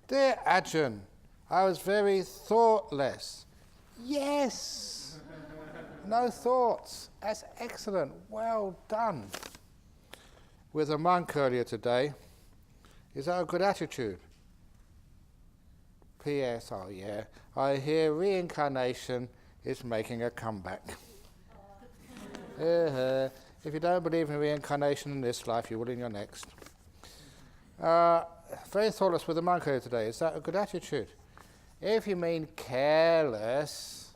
Dear Ajahn, I was very thoughtless. Yes! No thoughts. That's excellent. Well done. With a monk earlier today. Is that a good attitude? P.S. Oh yeah, I hear reincarnation is making a comeback. If you don't believe in reincarnation in this life, you will in your next. Very thoughtless with a monk earlier today. Is that a good attitude? If you mean careless,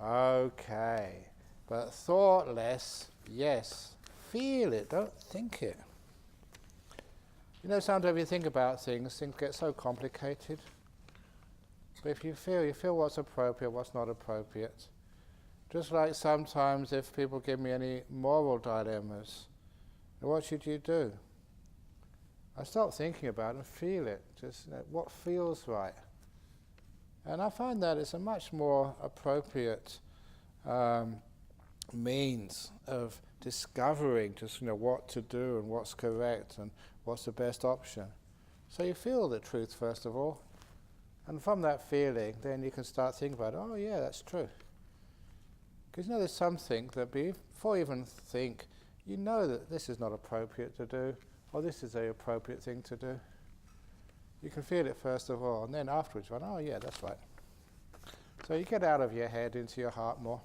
okay. But thoughtless, yes. Feel it, don't think it. You know, sometimes you think about things get so complicated. But if you feel what's appropriate, what's not appropriate. Just like sometimes if people give me any moral dilemmas, what should you do? I start thinking about it and feel it, just what feels right. And I find that it's a much more appropriate means of discovering just what to do and what's correct and what's the best option. So you feel the truth first of all, and from that feeling then you can start thinking about, oh yeah, that's true. Because there's something that before you even think, you know that this is not appropriate to do, or this is the appropriate thing to do. You can feel it first of all, and then afterwards you go, oh yeah, that's right. So you get out of your head into your heart more.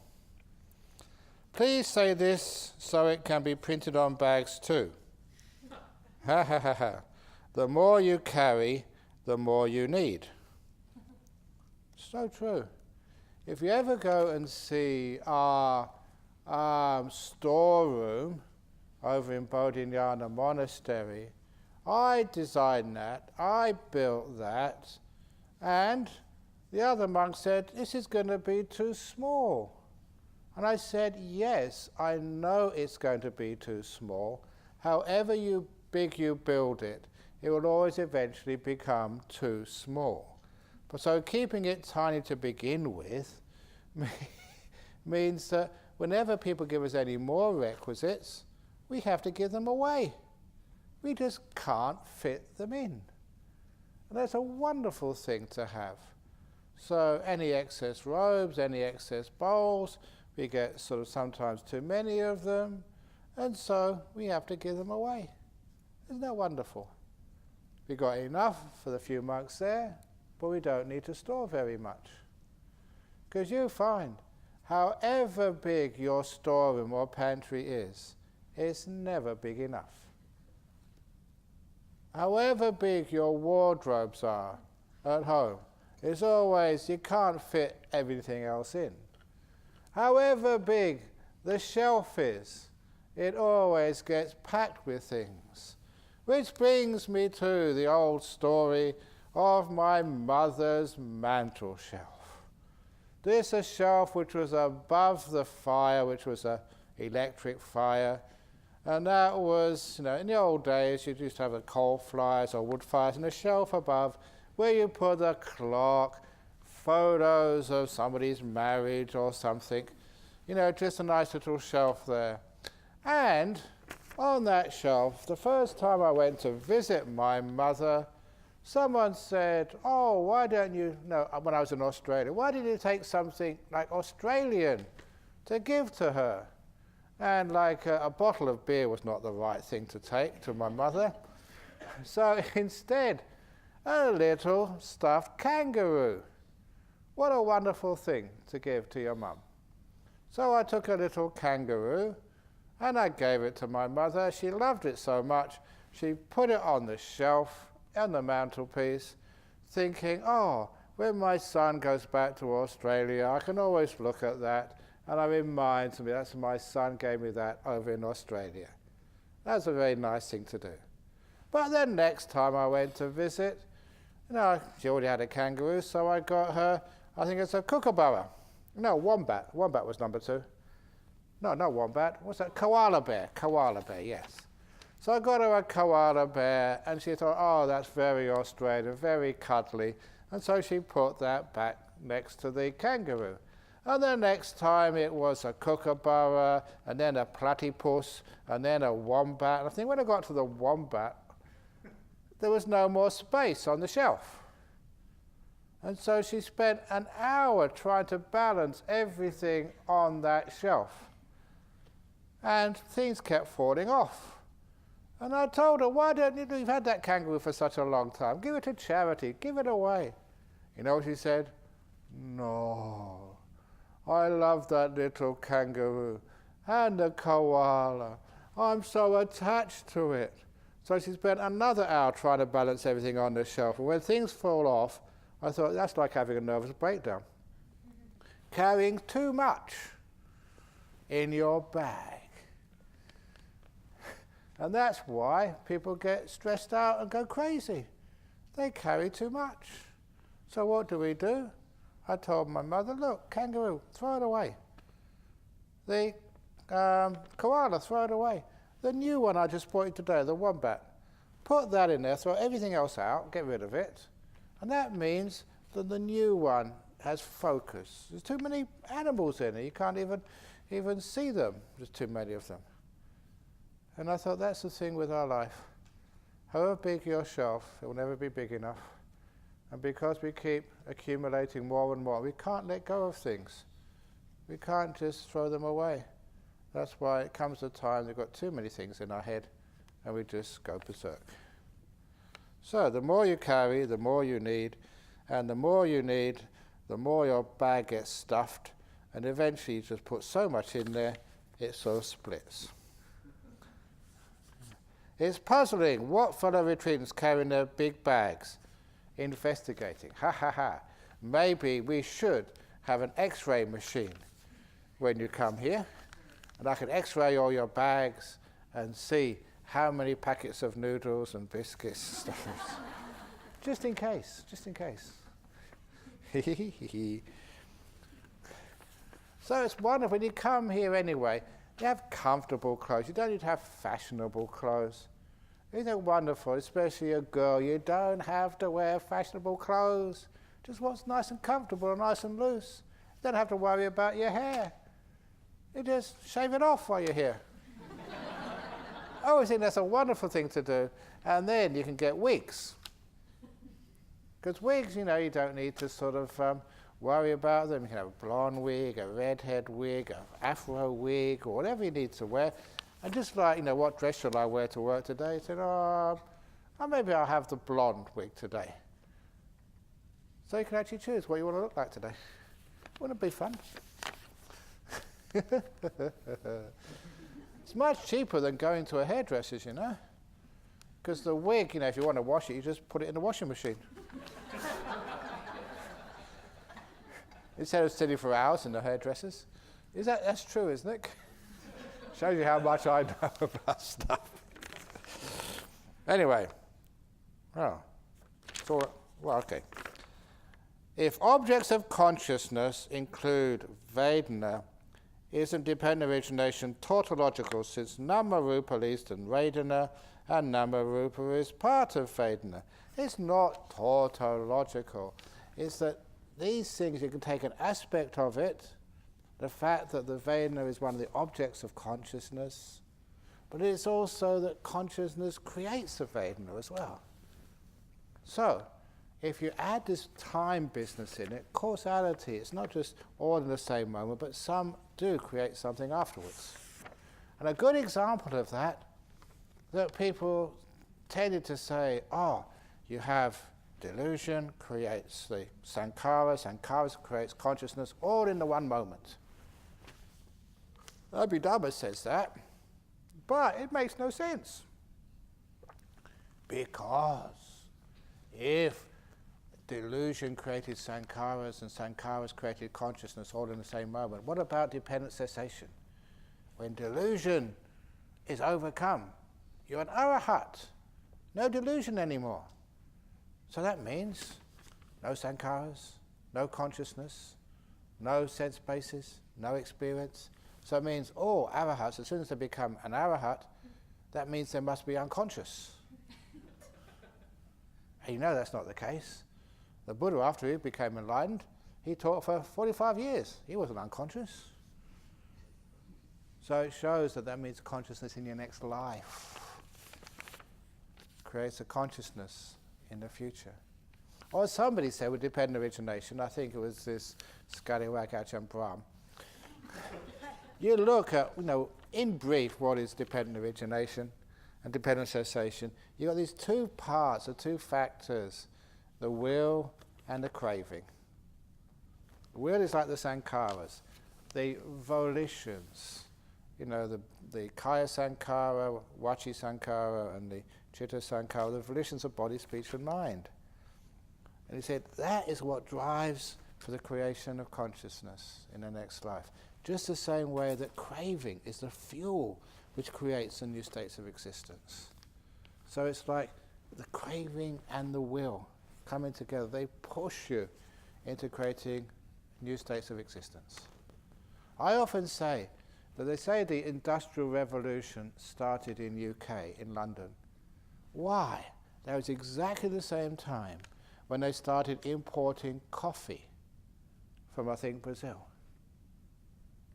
Please say this so it can be printed on bags too. Ha ha ha ha. The more you carry, the more you need. So true. If you ever go and see our storeroom over in Bodhinyana monastery, I designed that, I built that, and the other monk said, this is going to be too small. And I said, yes, I know it's going to be too small. However big you build it, it will always eventually become too small. But so keeping it tiny to begin with means that whenever people give us any more requisites, we have to give them away. We just can't fit them in. And that's a wonderful thing to have. So any excess robes, any excess bowls, we get sort of sometimes too many of them, and so we have to give them away. Isn't that wonderful? We got enough for the few monks there, but we don't need to store very much. Because you find, however big your storeroom or pantry is, it's never big enough. However big your wardrobes are at home, it's always, you can't fit everything else in. However big the shelf is, it always gets packed with things. Which brings me to the old story of my mother's mantel shelf. This is a shelf which was above the fire, which was an electric fire. And that was, in the old days, you used to have the coal fires or wood fires, and a shelf above where you put a clock, photos of somebody's marriage or something. Just a nice little shelf there. And on that shelf, the first time I went to visit my mother, someone said, oh, why don't you, when I was in Australia, why did you take something like Australian to give to her? And a bottle of beer was not the right thing to take to my mother. So instead, a little stuffed kangaroo. What a wonderful thing to give to your mum. So I took a little kangaroo and I gave it to my mother. She loved it so much, she put it on the shelf on the mantelpiece, thinking, oh, when my son goes back to Australia, I can always look at that, and it reminds me, that's my son gave me that over in Australia. That's a very nice thing to do. But then next time I went to visit, she already had a kangaroo, so I got her, I think it's a kookaburra. No, wombat. Wombat was number 2. No, not wombat. What's that? Koala bear. Koala bear, yes. So I got her a koala bear, and she thought, oh, that's very Australian, very cuddly. And so she put that back next to the kangaroo. And the next time it was a kookaburra, and then a platypus, and then a wombat. And I think when I got to the wombat, there was no more space on the shelf. And so she spent an hour trying to balance everything on that shelf. And things kept falling off. And I told her, why don't you, you've had that kangaroo for such a long time, give it to charity, give it away. You know what she said? No, I love that little kangaroo and the koala. I'm so attached to it. So she spent another hour trying to balance everything on the shelf. And when things fall off, I thought, that's like having a nervous breakdown. Carrying too much in your bag. And that's why people get stressed out and go crazy. They carry too much. So what do? I told my mother, look, kangaroo, throw it away. The koala, throw it away. The new one I just bought you today, the wombat, put that in there, throw everything else out, get rid of it. And that means that the new one has focus. There's too many animals in it. You can't even see them. There's too many of them. And I thought that's the thing with our life. However big your shelf, it will never be big enough. And because we keep accumulating more and more, we can't let go of things. We can't just throw them away. That's why it comes a time we've got too many things in our head and we just go berserk. So the more you carry, the more you need, and the more you need, the more your bag gets stuffed, and eventually you just put so much in there, it sort of splits. It's puzzling what fellow retreatants carry in their big bags, investigating. Ha ha ha. Maybe we should have an X-ray machine when you come here, and I can X-ray all your bags and see how many packets of noodles and biscuits and stuff. Just in case. So it's wonderful when you come here anyway. You have comfortable clothes. You don't need to have fashionable clothes. Isn't it wonderful, especially a girl? You don't have to wear fashionable clothes. Just what's nice and comfortable and nice and loose. You don't have to worry about your hair. You just shave it off while you're here. I always think that's a wonderful thing to do. And then you can get wigs. Because wigs, you don't need to sort of worry about them. You can have a blonde wig, a redhead wig, an afro wig, or whatever you need to wear. And just like, what dress shall I wear to work today? You said, maybe I'll have the blonde wig today. So you can actually choose what you want to look like today. Wouldn't it be fun? It's much cheaper than going to a hairdresser's, Because the wig, if you want to wash it, you just put it in the washing machine. Instead of sitting for hours in the hairdressers. That's true, isn't it? Shows you how much I know about stuff. Anyway. Okay. If objects of consciousness include vedana, isn't dependent origination tautological, since nama-rupa leads to vedana, and nama-rupa is part of vedana. It's not tautological. It's that these things, you can take an aspect of it, the fact that the vedana is one of the objects of consciousness, but it's also that consciousness creates the vedana as well. So, if you add this time business in it, causality, it's not just all in the same moment, but some do create something afterwards. And a good example of that people tended to say, you have delusion creates the sankhara creates consciousness, all in the one moment. Abhidhamma says that, but it makes no sense. Because if delusion created sankharas and sankharas created consciousness all in the same moment, what about dependent cessation? When delusion is overcome, you're an arahat, no delusion anymore. So that means no sankharas, no consciousness, no sense basis, no experience. So it means all arahats, as soon as they become an arahat, that means they must be unconscious. And that's not the case. The Buddha, after he became enlightened, he taught for 45 years. He wasn't unconscious. So it shows that means consciousness in your next life. Creates a consciousness in the future. Or somebody said with dependent origination, I think it was this scallywag Ajahn Brahm. You look at, in brief, what is dependent origination and dependent cessation. You've got these two parts, or two factors, the will and the craving. The will is like the sankharas, the volitions, the kaya sankhara, vachi sankhara, and the chitta sankhara, the volitions of body, speech, and mind. And he said that is what drives for the creation of consciousness in the next life. Just the same way that craving is the fuel which creates the new states of existence. So it's like the craving and the will coming together. They push you into creating new states of existence. I often say that they say the Industrial Revolution started in UK, in London. Why? That was exactly the same time when they started importing coffee from, I think, Brazil.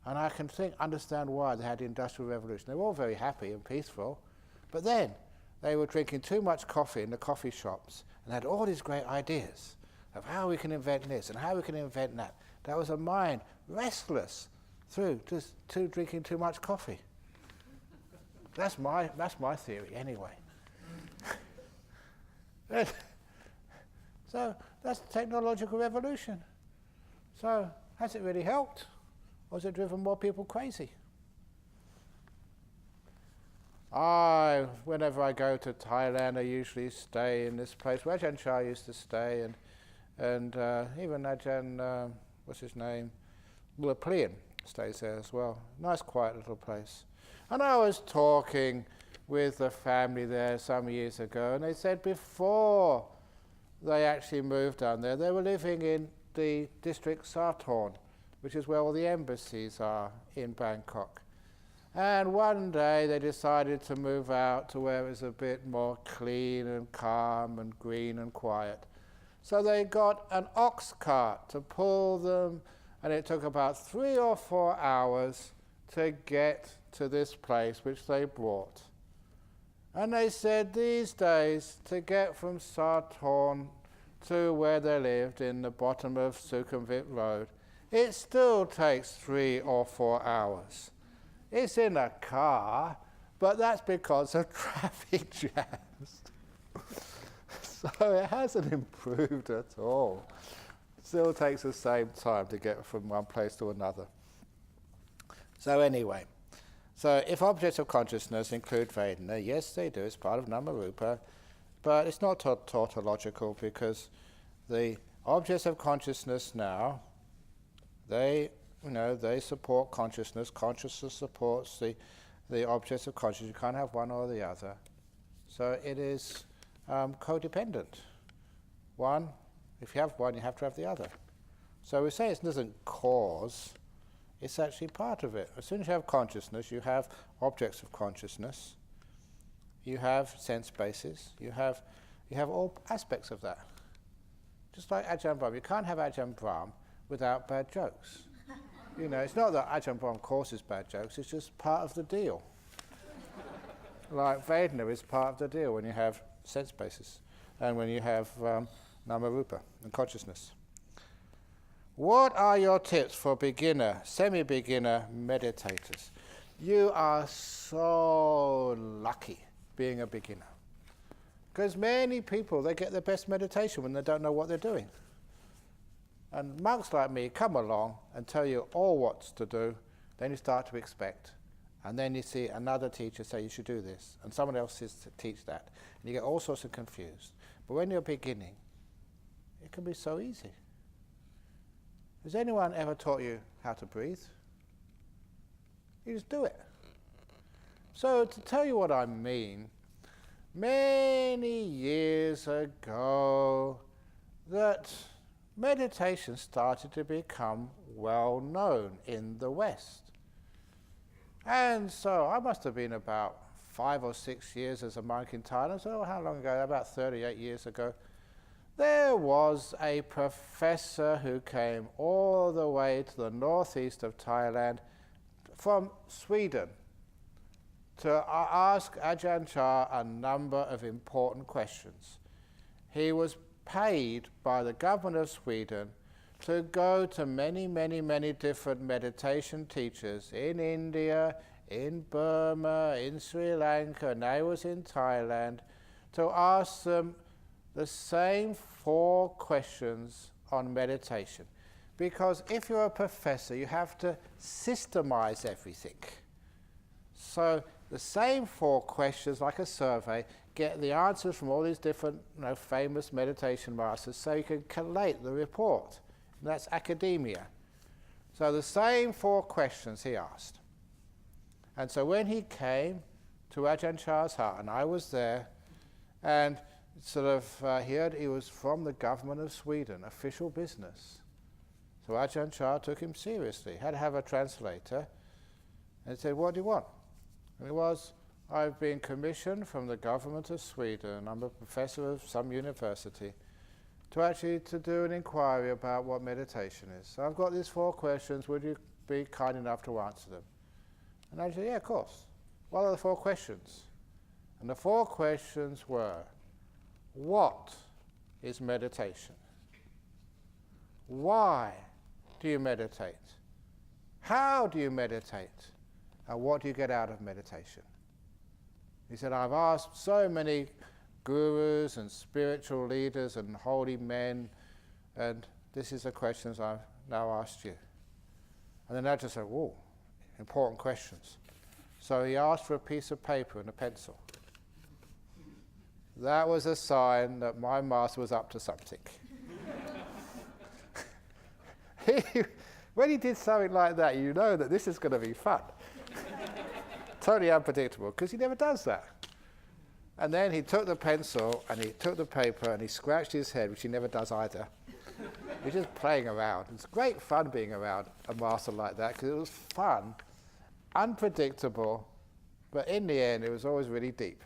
And I can understand why they had the Industrial Revolution. They were all very happy and peaceful, but then they were drinking too much coffee in the coffee shops and had all these great ideas of how we can invent this and how we can invent that. That was a mind restless through just drinking too much coffee. That's my theory anyway. So that's the technological revolution. So has it really helped? Or has it driven more people crazy? Whenever I go to Thailand, I usually stay in this place where Ajahn Chah used to stay, and even Ajahn, what's his name? Plian stays there as well. Nice, quiet little place. And I was talking with a family there some years ago, and they said before they actually moved down there, they were living in the district Sathorn, which is where all the embassies are in Bangkok. And one day they decided to move out to where it was a bit more clean and calm and green and quiet. So they got an ox cart to pull them, and it took about 3 or 4 hours to get to this place which they brought. And they said these days, to get from Sathorn to where they lived in the bottom of Sukhumvit Road, it still takes 3 or 4 hours. It's in a car, but that's because of traffic jams. So it hasn't improved at all. Still takes the same time to get from one place to another. So anyway, so if objects of consciousness include vedana, yes they do, it's part of nama-rupa, but it's not tautological because the objects of consciousness now, they support consciousness. Consciousness supports the objects of consciousness. You can't have one or the other. So it is codependent. One, if you have one, you have to have the other. So we say it doesn't cause, it's actually part of it. As soon as you have consciousness, you have objects of consciousness, you have sense bases, you have all aspects of that. Just like Ajahn Brahm. You can't have Ajahn Brahm without bad jokes. It's not that Ajahn Brahm causes bad jokes, it's just part of the deal. Like vedana is part of the deal when you have sense bases and when you have nama-rupa and consciousness. What are your tips for beginner, semi-beginner meditators? You are so lucky being a beginner. Because many people, they get their best meditation when they don't know what they're doing. And monks like me come along and tell you all what's to do, then you start to expect. And then you see another teacher say you should do this, and someone else says to teach that. And you get all sorts of confused. But when you're beginning, it can be so easy. Has anyone ever taught you how to breathe? You just do it. So to tell you what I mean, many years ago, that meditation started to become well known in the West. And so I must have been about 5 or 6 years as a monk in Thailand. So how long ago? About 38 years ago. There was a professor who came all the way to the northeast of Thailand from Sweden to ask Ajahn Chah a number of important questions. He was paid by the government of Sweden to go to many, many, many different meditation teachers in India, in Burma, in Sri Lanka, now he was in Thailand, to ask them the same 4 questions on meditation. Because if you're a professor, you have to systemize everything. So the same 4 questions, like a survey, get the answers from all these different famous meditation masters, so you can collate the report. And that's academia. So the same 4 questions he asked. And so when he came to Ajahn Chah's hut, and I was there, and he was from the government of Sweden, official business. So Ajahn Chah took him seriously, had to have a translator, and he said, "What do you want?" And it was, "I've been commissioned from the government of Sweden, I'm a professor of some university, to do an inquiry about what meditation is. So I've got these 4 questions, would you be kind enough to answer them?" And I said, "Yeah, of course. What are the 4 questions?" And the 4 questions were, what is meditation? Why do you meditate? How do you meditate? And what do you get out of meditation? He said, "I've asked so many gurus and spiritual leaders and holy men, and this is the questions I've now asked you." And then I just said, "Whoa, important questions." So he asked for a piece of paper and a pencil. That was a sign that my master was up to something. When he did something like that, you know that this is going to be fun. Totally unpredictable, because he never does that. And then he took the pencil and he took the paper and he scratched his head, which he never does either. He's just playing around. It's great fun being around a master like that, because it was fun, unpredictable, but in the end it was always really deep.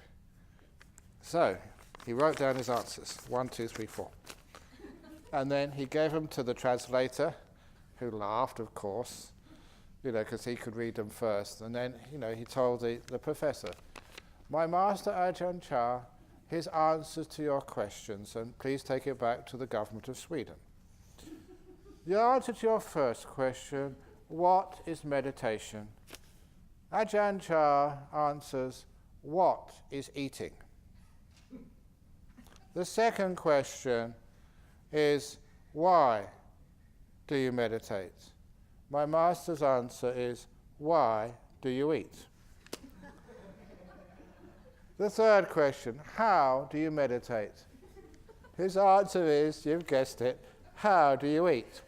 So he wrote down his answers, 1, 2, 3, 4. And then he gave them to the translator, who laughed, of course, because he could read them first. And then, he told the professor, "My master Ajahn Chah, his answers to your questions, and please take it back to the government of Sweden. The answer to your first question, what is meditation? Ajahn Chah answers, what is eating? The second question is, why do you meditate? My master's answer is, why do you eat? The third question, how do you meditate? His answer is, you've guessed it, how do you eat?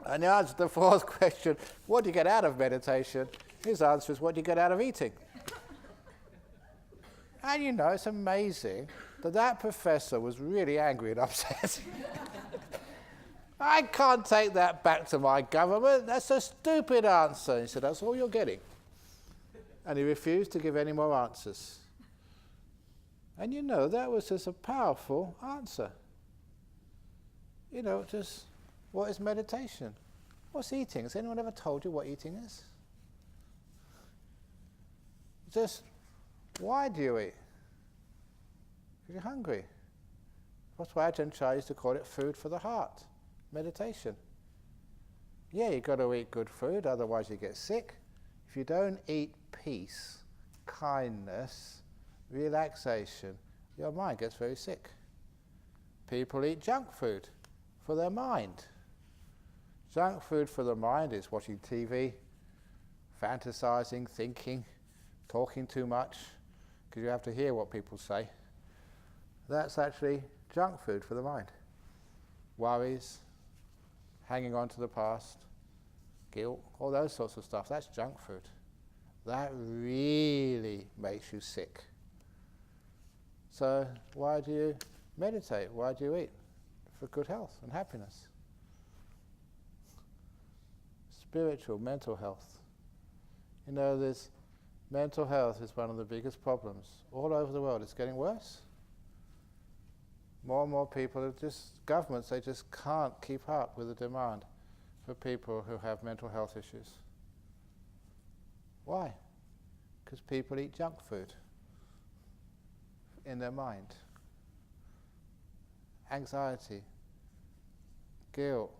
And the answer to the fourth question, what do you get out of meditation? His answer is, what do you get out of eating? And it's amazing that professor was really angry and upset. I can't take that back to my government. That's a stupid answer. He said, that's all you're getting. And he refused to give any more answers. And that was just a powerful answer. Just, what is meditation? What's eating? Has anyone ever told you what eating is? Just, why do you eat? Because you're hungry. That's why Ajahn Chah used to call it food for the heart, meditation. Yeah, you've got to eat good food, otherwise you get sick. If you don't eat peace, kindness, relaxation, your mind gets very sick. People eat junk food for their mind. Junk food for the mind is watching TV, fantasizing, thinking, talking too much, because you have to hear what people say. That's actually junk food for the mind. Worries, hanging on to the past, guilt, all those sorts of stuff, that's junk food. That really makes you sick. So why do you meditate? Why do you eat? For good health and happiness. Spiritual, mental health. This mental health is one of the biggest problems. All over the world, it's getting worse. More and more people, governments, they just can't keep up with the demand for people who have mental health issues. Why? Because people eat junk food in their mind. anxiety, guilt,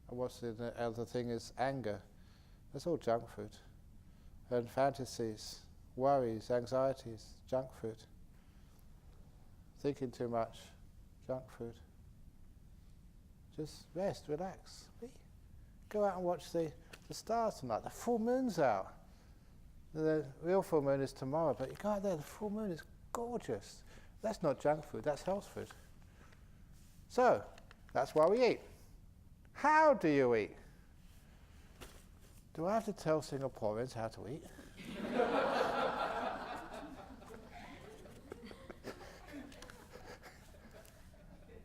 and what's the other thing is anger. That's all junk food. And fantasies, worries, anxieties, junk food. Thinking too much, junk food. Just rest, relax. Go out and watch the stars tonight. The full moon's out. The real full moon is tomorrow, but you go out there, the full moon is gorgeous. That's not junk food, that's health food. So, that's why we eat. How do you eat? Do I have to tell Singaporeans how to eat?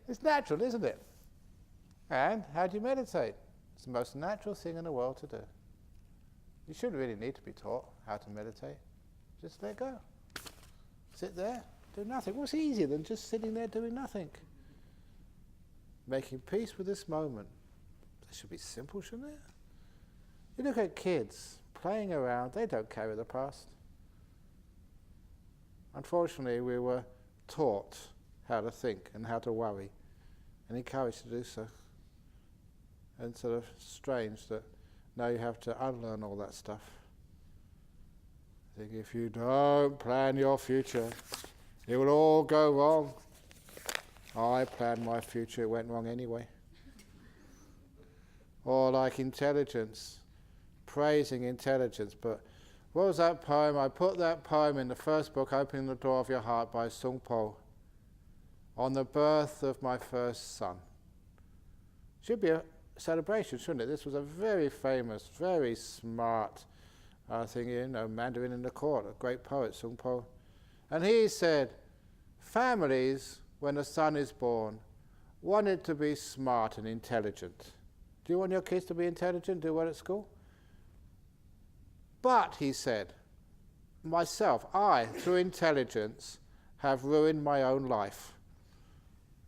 It's natural, isn't it? And how do you meditate? It's the most natural thing in the world to do. You shouldn't really need to be taught how to meditate. Just let go. Sit there, do nothing. What's easier than just sitting there doing nothing? Making peace with this moment. That should be simple, shouldn't it? You look at kids playing around, they don't carry the past. Unfortunately, we were taught how to think and how to worry and encouraged to do so. And sort of strange that now you have to unlearn all that stuff. I think if you don't plan your future, it will all go wrong. I planned my future, it went wrong anyway. Or like intelligence, praising intelligence. But what was that poem? I put that poem in the first book, Opening the Door of Your Heart by Sung Po, on the birth of my first son. Should be a celebration, shouldn't it? This was a very famous, very smart Mandarin in the court, a great poet, Sung Po. And he said, families, when a son is born, want it to be smart and intelligent. Do you want your kids to be intelligent, do well at school? But, he said, myself, I, through intelligence, have ruined my own life.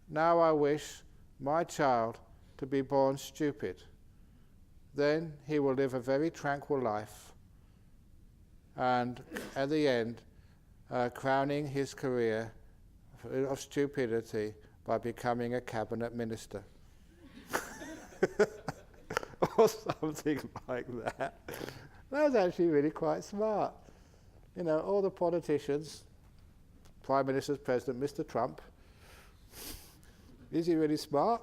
Now I wish my child to be born stupid. Then he will live a very tranquil life, and at the end, crowning his career of stupidity by becoming a cabinet minister. Or something like that. That was actually really quite smart. You know, all the politicians, Prime Minister's President, Mr. Trump, is he really smart?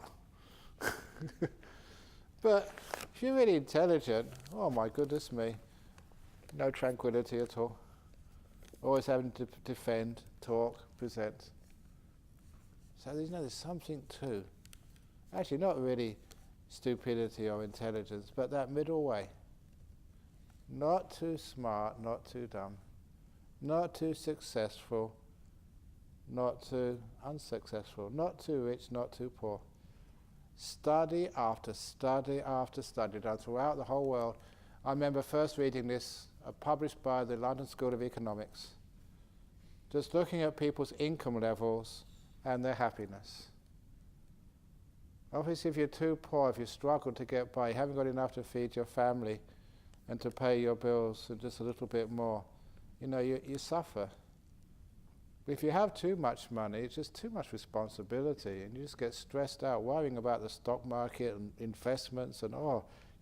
But if you're really intelligent, oh my goodness me, no tranquility at all. Always having to defend, talk, present. So there's something too. Actually, not really stupidity or intelligence, but that middle way. Not too smart, not too dumb. Not too successful, not too unsuccessful. Not too rich, not too poor. Study after study after study done throughout the whole world. I remember first reading this, published by the London School of Economics. Just looking at people's income levels and their happiness. Obviously, if you're too poor, if you struggle to get by, you haven't got enough to feed your family and to pay your bills and just a little bit more, you suffer. But if you have too much money, it's just too much responsibility, and you just get stressed out worrying about the stock market and investments, and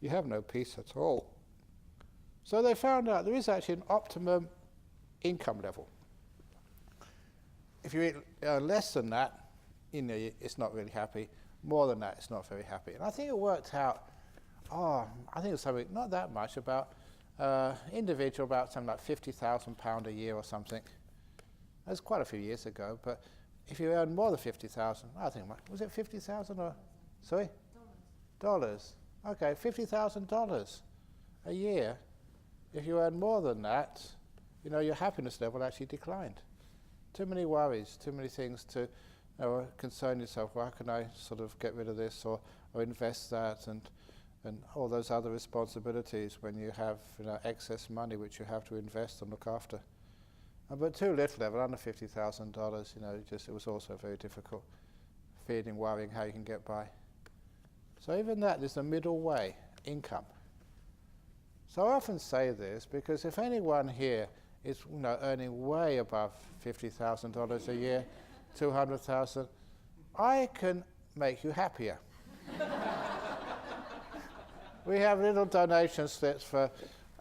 you have no peace at all. So they found out there is actually an optimum income level. If you earn less than that, it's not really happy. More than that, it's not very happy. And I think it worked out, I think it was something, not that much, about individual, about something like £50,000 a year or something. That was quite a few years ago, but if you earn more than 50,000, I think, was it 50,000 or, sorry? Dollars. Okay, $50,000 a year. If you earn more than that, your happiness level actually declined. Too many worries, too many things to concern yourself. Well, how can I sort of get rid of this or invest that and all those other responsibilities when you have excess money which you have to invest and look after. But too little level, under $50,000, it was also very difficult. Feeling, worrying how you can get by. So even that, there's a middle way, income. So I often say this because if anyone here is earning way above $50,000 a year, 200,000, I can make you happier. We have little donation slips for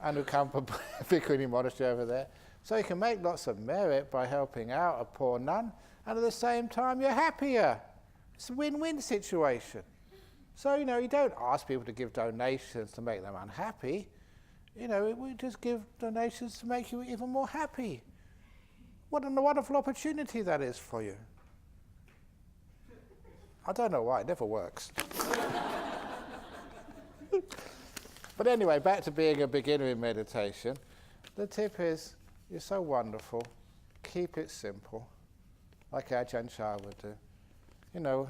Anukampa Bhikkhuni Monastery over there. So you can make lots of merit by helping out a poor nun, and at the same time you're happier. It's a win-win situation. So, you don't ask people to give donations to make them unhappy. We just give donations to make you even more happy. What a wonderful opportunity that is for you. I don't know why, it never works. But anyway, back to being a beginner in meditation. The tip is, you're so wonderful, keep it simple, like Ajahn Chah would do.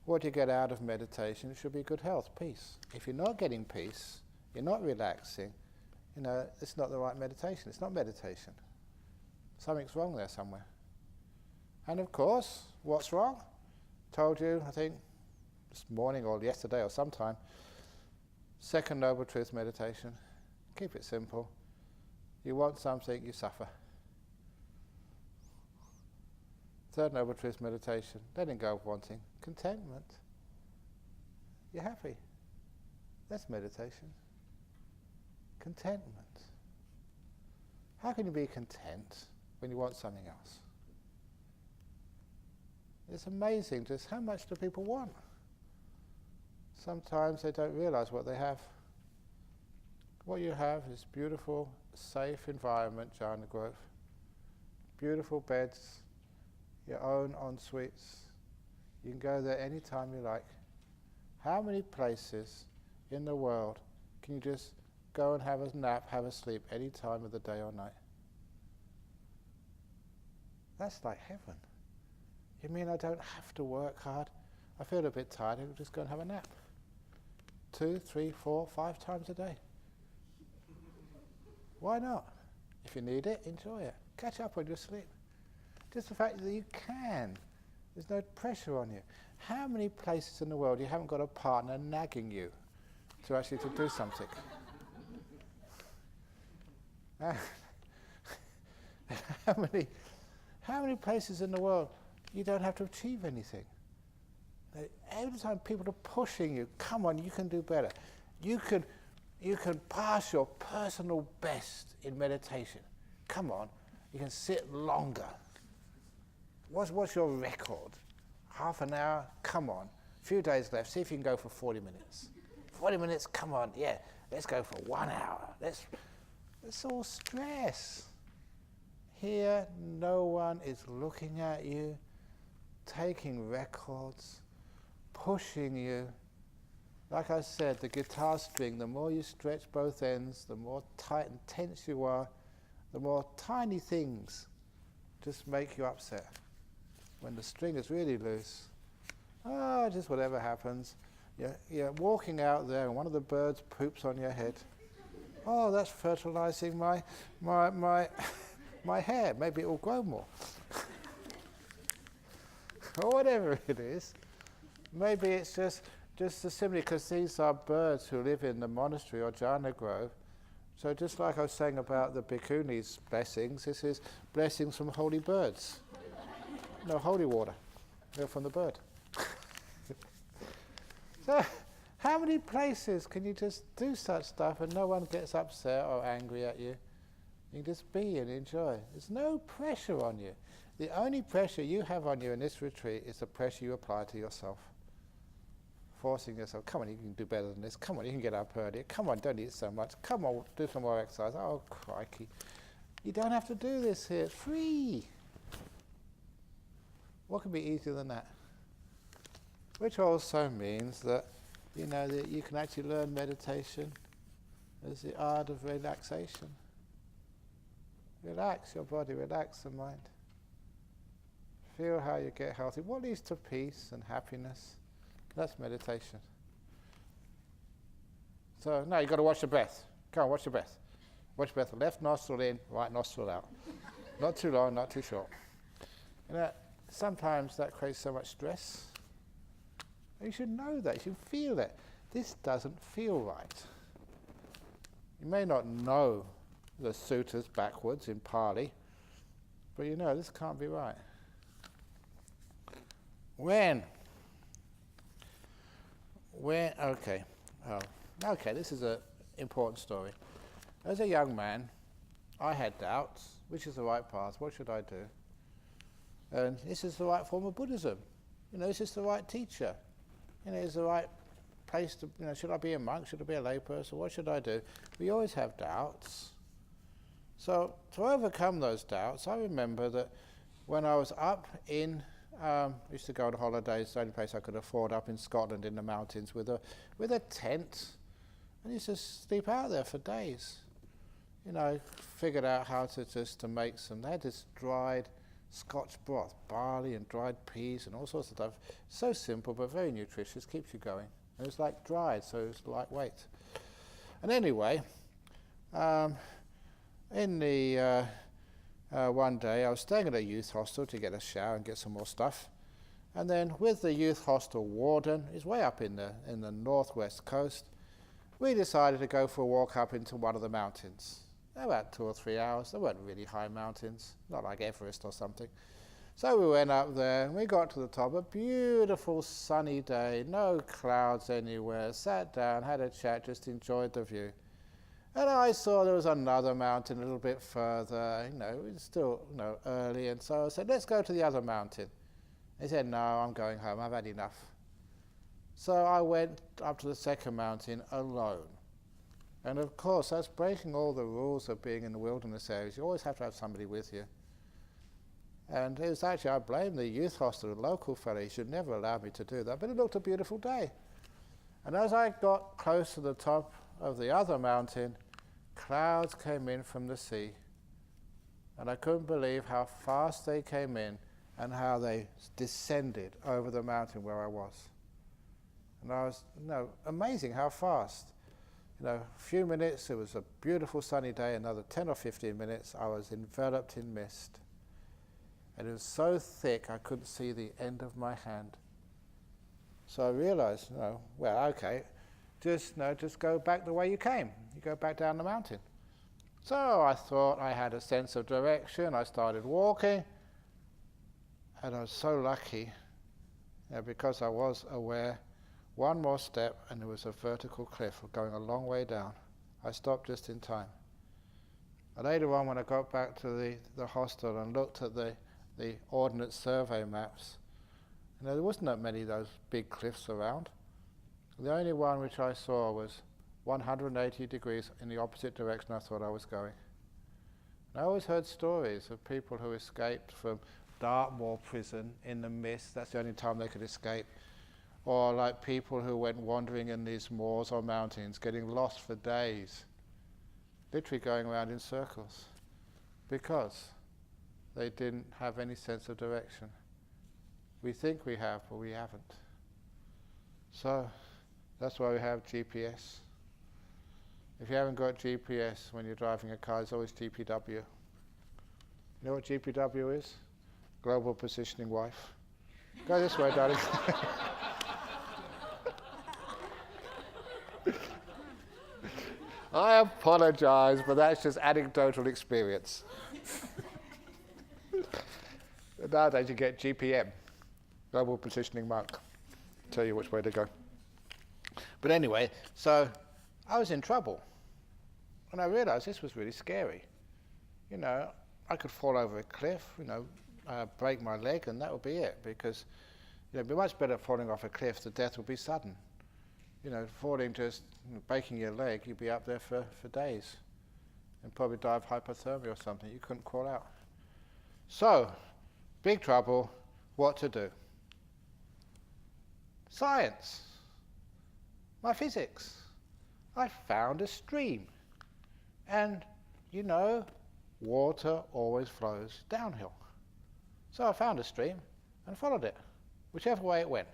What you get out of meditation should be good health, peace. If you're not getting peace, you're not relaxing, it's not the right meditation. It's not meditation. Something's wrong there somewhere. And of course, what's wrong? Told you, I think, this morning or yesterday or sometime, second Noble Truth meditation. Keep it simple. You want something, you suffer. Third Noble Truth meditation, letting go of wanting. Contentment. You're happy. That's meditation. Contentment. How can you be content when you want something else? It's amazing just how much do people want. Sometimes they don't realize what they have. What you have is beautiful, safe environment, Jhana Grove. Beautiful beds, your own en-suites. You can go there anytime you like. How many places in the world can you just go and have a nap, have a sleep any time of the day or night? That's like heaven. You mean I don't have to work hard? I feel a bit tired, I'll just go and have a nap. 2, 3, 4, 5 times a day. Why not? If you need it, enjoy it. Catch up on your sleep. Just the fact that you can. There's no pressure on you. How many places in the world you haven't got a partner nagging you to actually to do something? How many places in the world you don't have to achieve anything? Every time people are pushing you, come on, you can do better. You can pass your personal best in meditation. Come on, you can sit longer. What's your record? Half an hour? Come on. A few days left, see if you can go for 40 minutes. 40 minutes, come on, yeah, let's go for 1 hour. It's all stress. Here, no one is looking at you, taking records, pushing you. Like I said, the guitar string, the more you stretch both ends, the more tight and tense you are, the more tiny things just make you upset. When the string is really loose, just whatever happens. You're walking out there and one of the birds poops on your head. Oh, that's fertilizing my hair. Maybe it will grow more. Or whatever it is. Maybe it's just simply because these are birds who live in the monastery or Jhana Grove. So just like I was saying about the bhikkhuni's blessings, this is blessings from holy birds. No, holy water. They're from the bird. So, how many places can you just do such stuff and no one gets upset or angry at you? You can just be and enjoy. There's no pressure on you. The only pressure you have on you in this retreat is the pressure you apply to yourself. Forcing yourself, come on, you can do better than this. Come on, you can get up earlier. Come on, don't eat so much. Come on, do some more exercise. Oh, crikey. You don't have to do this here. It's free. What could be easier than that? Which also means that, that you can actually learn meditation as the art of relaxation. Relax your body, relax the mind. Feel how you get healthy. What leads to peace and happiness? That's meditation. So now you've got to watch the breath. Come on, watch the breath. Watch the breath. Left nostril in, right nostril out. Not too long, not too short. Sometimes that creates so much stress. You should know that. You should feel that. This doesn't feel right. You may not know the sutras backwards in Pali, but this can't be right. When This is an important story. As a young man, I had doubts. Which is the right path? What should I do? And this is the right form of Buddhism. This is the right teacher. Is the right place to, should I be a monk? Should I be a layperson? What should I do? We always have doubts. So to overcome those doubts, I remember that when I was up in, I used to go on holidays, the only place I could afford, up in Scotland in the mountains with a tent. And used to sleep out there for days. Figured out how to make some. They had this dried Scotch broth, barley and dried peas and all sorts of stuff. So simple but very nutritious, keeps you going. And it was like dried, so it was lightweight. And anyway, in the one day I was staying at a youth hostel to get a shower and get some more stuff. And then with the youth hostel warden, he's way up in the northwest coast, we decided to go for a walk up into one of the mountains. About 2 or 3 hours. They weren't really high mountains, not like Everest or something. So we went up there and we got to the top, a beautiful sunny day, no clouds anywhere, sat down, had a chat, just enjoyed the view. And I saw there was another mountain a little bit further, it was still early, and so I said, let's go to the other mountain. He said, no, I'm going home, I've had enough. So I went up to the second mountain alone. And of course, that's breaking all the rules of being in the wilderness areas. You always have to have somebody with you. And it was actually, I blame the youth hostel, the local fellow. He should never allow me to do that. But it looked a beautiful day. And as I got close to the top of the other mountain, clouds came in from the sea. And I couldn't believe how fast they came in and how they descended over the mountain where I was. And I was, amazing how fast. A few minutes, it was a beautiful sunny day, another 10 or 15 minutes, I was enveloped in mist. And it was so thick I couldn't see the end of my hand. So I realized, just go back the way you came. You go back down the mountain. So I thought I had a sense of direction. I started walking, and I was so lucky, because I was aware. One more step and there was a vertical cliff going a long way down. I stopped just in time. And later on, when I got back to the hostel and looked at the Ordnance Survey maps, there wasn't that many of those big cliffs around. The only one which I saw was 180 degrees in the opposite direction I thought I was going. And I always heard stories of people who escaped from Dartmoor prison in the mist. That's the only time they could escape. Or like people who went wandering in these moors or mountains, getting lost for days, literally going around in circles, because they didn't have any sense of direction. We think we have, but we haven't. So that's why we have GPS. If you haven't got GPS when you're driving a car, it's always GPW. You know what GPW is? Global Positioning Wife. Go this way, darling. I apologize, but that's just anecdotal experience. Nowadays you get GPM, Global Positioning Monk, tell you which way to go. But anyway, so I was in trouble. And I realized this was really scary. I could fall over a cliff, break my leg, and that would be it, because it'd be much better falling off a cliff. The death would be sudden. Falling, just breaking your leg, you'd be up there for days and probably die of hypothermia or something. You couldn't crawl out. So, big trouble, what to do? Science. My physics. I found a stream. And, water always flows downhill. So I found a stream and followed it, whichever way it went.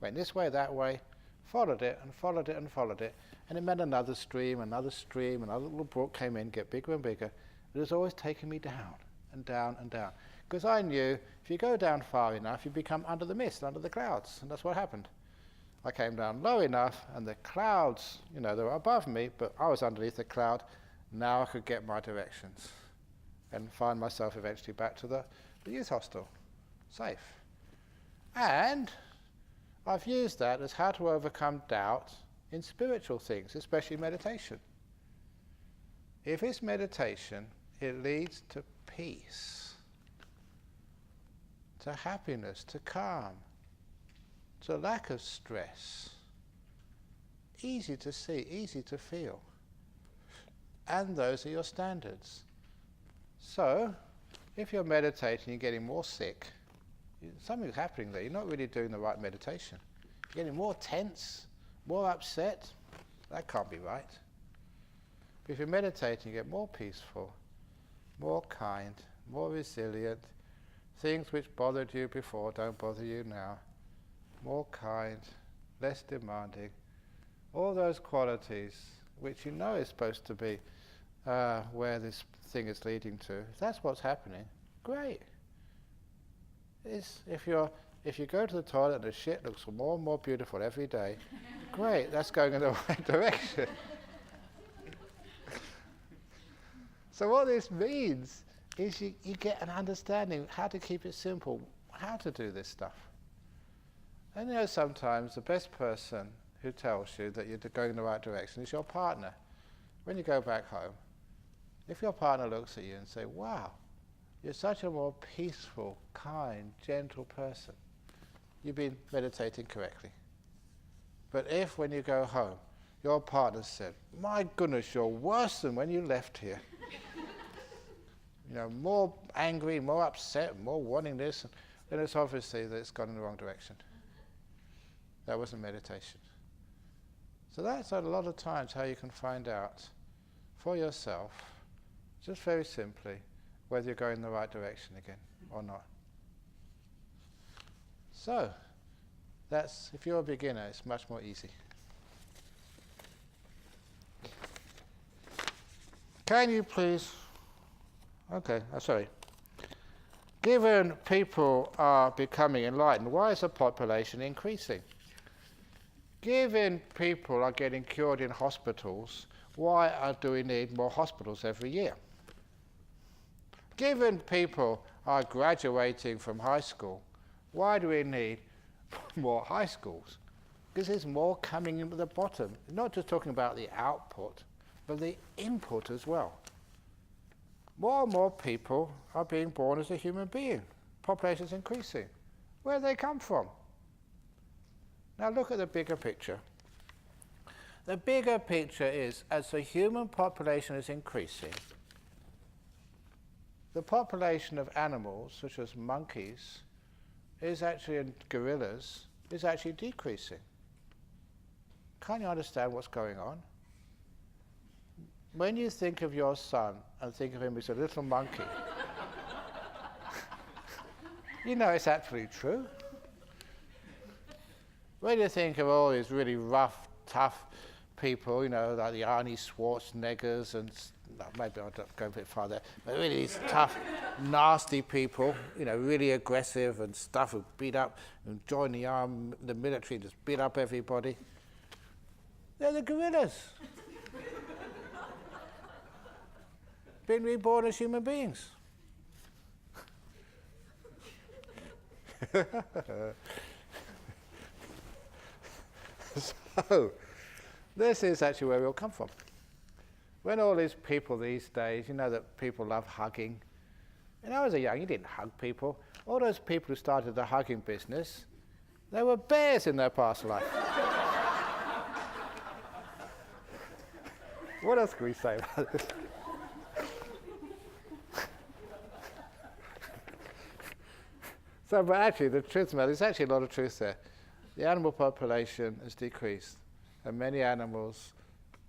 Went this way, that way, followed it and followed it and followed it, and it meant another stream, another little brook came in, get bigger and bigger. It was always taking me down and down and down. Because I knew if you go down far enough, you become under the mist, under the clouds, and that's what happened. I came down low enough, and the clouds, they were above me, but I was underneath the cloud. Now I could get my directions and find myself eventually back to the youth hostel, safe. And I've used that as how to overcome doubt in spiritual things, especially meditation. If it's meditation, it leads to peace, to happiness, to calm, to lack of stress. Easy to see, easy to feel. And those are your standards. So, if you're meditating, you're getting more sick, something's happening there. You're not really doing the right meditation. You're getting more tense, more upset. That can't be right. But if you're meditating, you get more peaceful, more kind, more resilient. Things which bothered you before don't bother you now. More kind, less demanding. All those qualities which you know is supposed to be where this thing is leading to. If that's what's happening, great. If you go to the toilet and the shit looks more and more beautiful every day, great, that's going in the right direction. So what this means is you get an understanding how to keep it simple, how to do this stuff. And sometimes the best person who tells you that you're going in the right direction is your partner. When you go back home, if your partner looks at you and say, wow, you're such a more peaceful, kind, gentle person, you've been meditating correctly. But if when you go home, your partner said, my goodness, you're worse than when you left here. More angry, more upset, more wanting this, then it's obviously that it's gone in the wrong direction. That wasn't meditation. So that's a lot of times how you can find out for yourself, just very simply, whether you're going in the right direction again or not. So, that's, if you're a beginner, it's much more easy. Can you please, sorry. Given people are becoming enlightened, why is the population increasing? Given people are getting cured in hospitals, why do we need more hospitals every year? Given people are graduating from high school, why do we need more high schools? Because there's more coming in at the bottom. Not just talking about the output, but the input as well. More and more people are being born as a human being. Population is increasing. Where do they come from? Now look at the bigger picture. The bigger picture is, as the human population is increasing, the population of animals, such as monkeys, and gorillas, is actually decreasing. Can't you understand what's going on? When you think of your son and think of him as a little monkey, it's actually true. When you think of all these really rough, tough people, like the Arnie Schwarzeneggers and maybe I'll go a bit farther, but really these tough, nasty people, really aggressive and stuff, who beat up and join the military and just beat up everybody. They're the gorillas. Been reborn as human beings. So, this is actually where we all come from. When all these people these days, that people love hugging. When I was young, you didn't hug people. All those people who started the hugging business, they were bears in their past life. What else can we say about this? So, but actually, the truth matter, there's actually a lot of truth there. The animal population has decreased, and many animals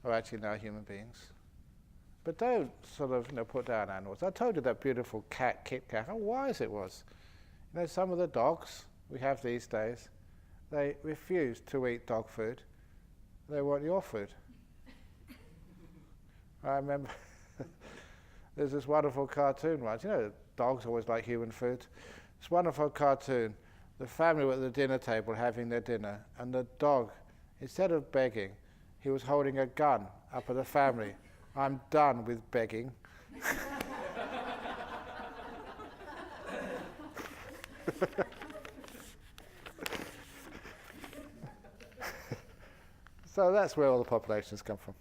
are actually now human beings. But don't sort of put down animals. I told you that beautiful cat, Kit Kat, how wise it was. Some of the dogs we have these days, they refuse to eat dog food. They want your food. I remember there's this wonderful cartoon once. Dogs always like human food. This wonderful cartoon. The family were at the dinner table having their dinner, and the dog, instead of begging, he was holding a gun up at the family. I'm done with begging. So that's where all the populations come from.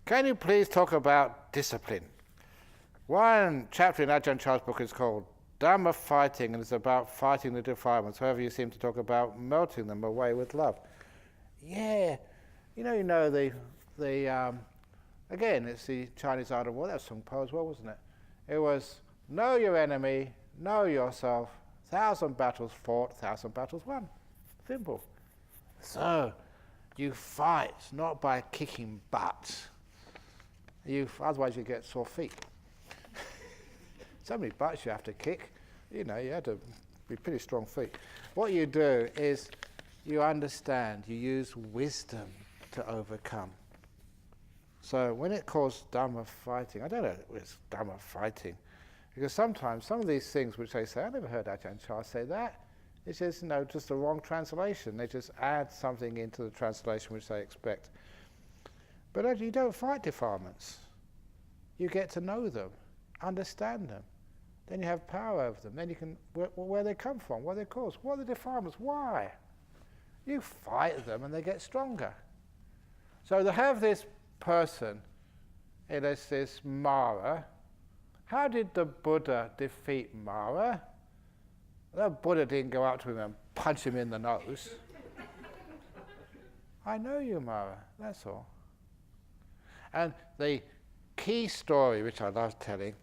Can you please talk about discipline? One chapter in Ajahn Chah's book is called Dhamma Fighting, and it's about fighting the defilements. However, you seem to talk about melting them away with love. Yeah, again, it's the Chinese art of war. That was Song Po as well, wasn't it? It was, know your enemy, know yourself, 1,000 battles fought, 1,000 battles won. Simple. So, you fight not by kicking butt. Otherwise you get sore feet. So many butts you have to kick. You have to be pretty strong feet. What you do is you understand, you use wisdom to overcome. So when it calls Dhamma fighting, I don't know if it's Dhamma fighting, because sometimes some of these things which they say, I never heard Ajahn Chah say that. It's just, just the wrong translation. They just add something into the translation which they expect. But actually you don't fight defilements. You get to know them, understand them. Then you have power over them. Then you can, where they come from, what they cause, what are the defilements, why? You fight them and they get stronger. So to have this person, this Mara, how did the Buddha defeat Mara? The Buddha didn't go up to him and punch him in the nose. I know you, Mara, that's all. And the key story, which I love telling,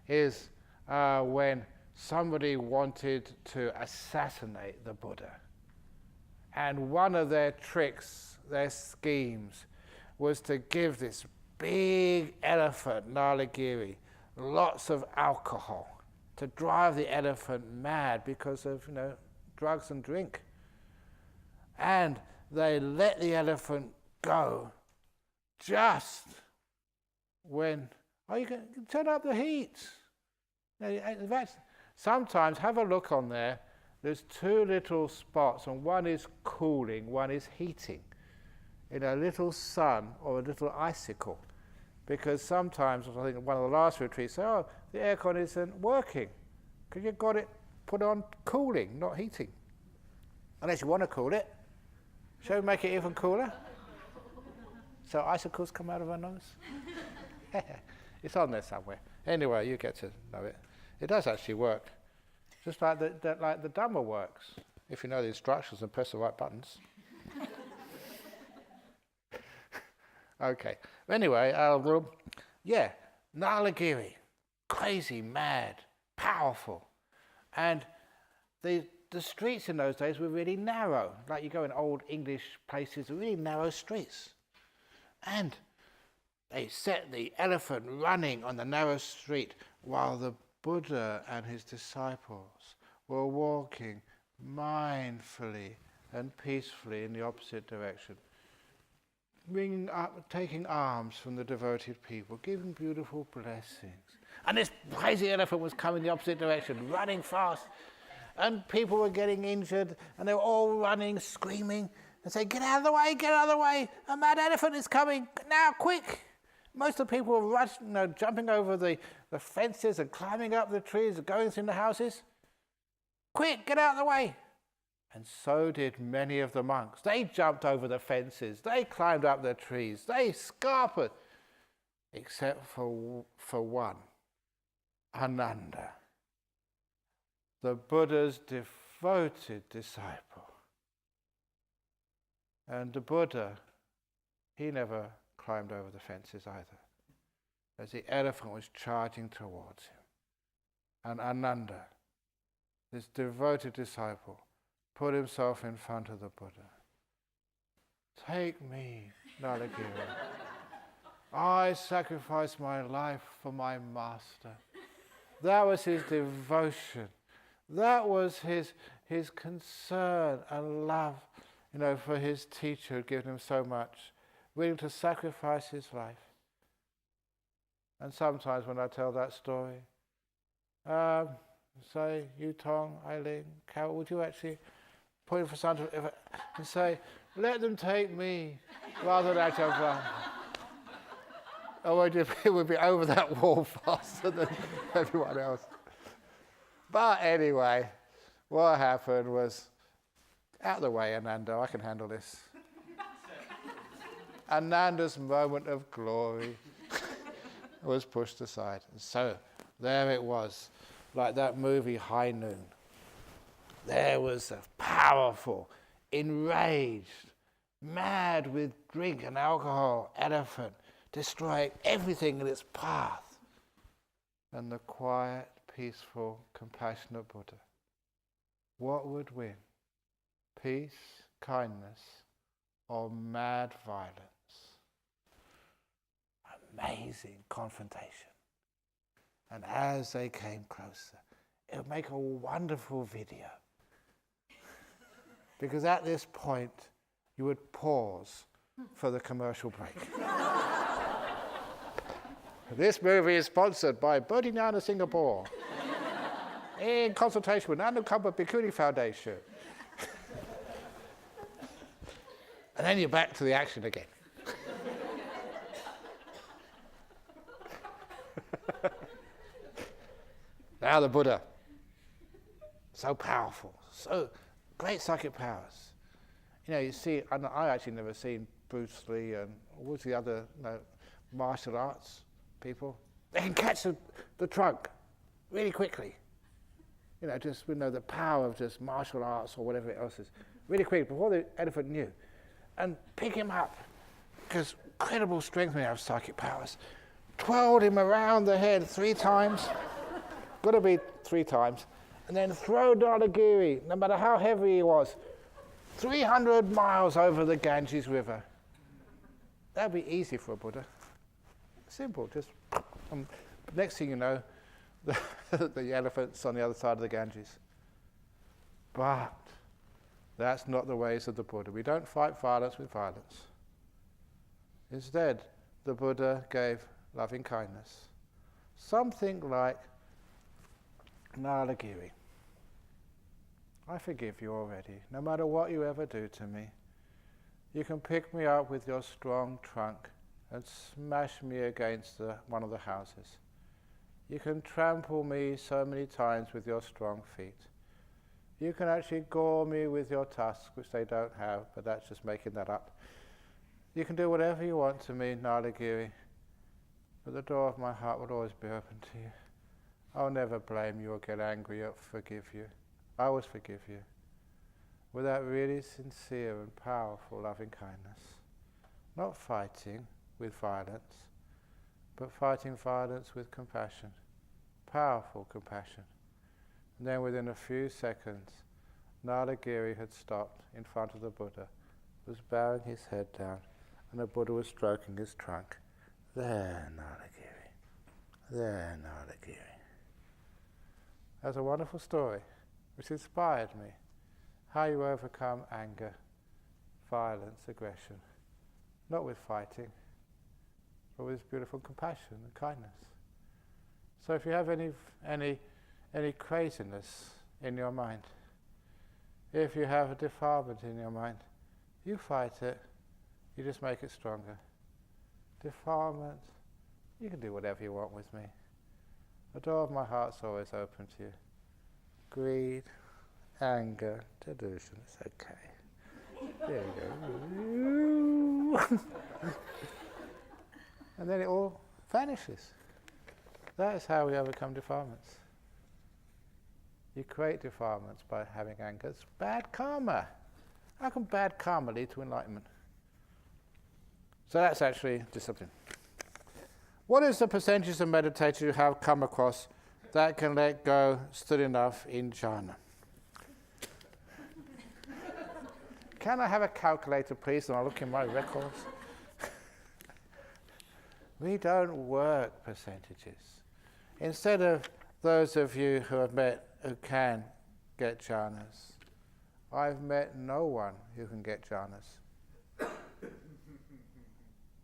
is when somebody wanted to assassinate the Buddha. And one of their tricks, their schemes, was to give this big elephant, Nalagiri, lots of alcohol to drive the elephant mad because of, drugs and drink. And they let the elephant go just when, you can turn up the heat. In fact, sometimes have a look on there. There's two little spots, and one is cooling, one is heating, in a little sun or a little icicle. Because sometimes, I think one of the last retreats, the aircon isn't working, because you've got it put on cooling, not heating. Unless you want to cool it. Shall we make it even cooler? So icicles come out of our nose? It's on there somewhere. Anyway, you get to know it. It does actually work. Just like the Dhamma works, if you know the instructions and press the right buttons. Okay. Anyway, Nalagiri, crazy, mad, powerful. And the streets in those days were really narrow. Like you go in old English places, really narrow streets. And they set the elephant running on the narrow street while the Buddha and his disciples were walking mindfully and peacefully in the opposite direction, bringing up, taking alms from the devoted people, giving beautiful blessings. And this crazy elephant was coming the opposite direction, running fast, and people were getting injured, and they were all running, screaming, and saying, get out of the way, get out of the way, a mad elephant is coming, now, quick! Most of the people were rushing, jumping over the fences and climbing up the trees and going through the houses. Quick, get out of the way! And so did many of the monks. They jumped over the fences, they climbed up the trees, they scarpered, except for one, Ananda, the Buddha's devoted disciple. And the Buddha, he never climbed over the fences either, as the elephant was charging towards him. And Ananda, this devoted disciple, put himself in front of the Buddha. Take me, Nalagiri. I sacrifice my life for my master. That was his devotion. That was his concern and love, for his teacher who had given him so much, willing to sacrifice his life. And sometimes when I tell that story, say, Yutong, Eileen, Carol, would you actually put in front of it and say, let them take me, rather than Ajahn. Or it would be over that wall faster than everyone else. But anyway, what happened was, out of the way, Ananda, I can handle this. Ananda's moment of glory was pushed aside. And so there it was, like that movie High Noon. There was a powerful, enraged, mad with drink and alcohol elephant destroying everything in its path. And the quiet, peaceful, compassionate Buddha. What would win? Peace, kindness, or mad violence? Amazing confrontation. And as they came closer, it would make a wonderful video. Because at this point, you would pause for the commercial break. This movie is sponsored by Bodhinyana Singapore in consultation with Nanukamba Bhikkhuni Foundation. And then you're back to the action again. Now the Buddha, so powerful, so great psychic powers. You know, you see, I actually never seen Bruce Lee and what was the other martial arts people. They can catch the trunk really quickly. You know, just the power of just martial arts or whatever else is, really quick before the elephant knew, and pick him up because incredible strength when you have psychic powers. Twirled him around the head 3 times. Got to be 3 times, and then throw Dharagiri, no matter how heavy he was, 300 miles over the Ganges River. That'd be easy for a Buddha. Simple, just next thing you know, the elephant's on the other side of the Ganges. But that's not the ways of the Buddha. We don't fight violence with violence. Instead, the Buddha gave loving kindness. Something like, Nalagiri, I forgive you already, no matter what you ever do to me. You can pick me up with your strong trunk and smash me against one of the houses. You can trample me so many times with your strong feet. You can actually gore me with your tusks, which they don't have, but that's just making that up. You can do whatever you want to me, Nalagiri, but the door of my heart will always be open to you. I'll never blame you or get angry or forgive you. I always forgive you. With that really sincere and powerful loving kindness. Not fighting with violence, but fighting violence with compassion. Powerful compassion. And then within a few seconds, Nalagiri had stopped in front of the Buddha, was bowing his head down, and the Buddha was stroking his trunk. There, Nalagiri. There, Nalagiri. That's a wonderful story, which inspired me. How you overcome anger, violence, aggression, not with fighting, but with beautiful compassion and kindness. So if you have any craziness in your mind, if you have a defilement in your mind, you fight it, you just make it stronger. Defilement, you can do whatever you want with me. The door of my heart's always open to you. Greed, anger, delusion, it's okay. There you go. And then it all vanishes. That is how we overcome defilements. You create defilements by having anger. It's bad karma. How can bad karma lead to enlightenment? So that's actually discipline. What is the percentage of meditators you have come across that can let go stood enough in jhana? Can I have a calculator, please, and I'll look in my records? We don't work percentages. Instead of those of you who have met who can get jhanas, I've met no one who can get jhanas.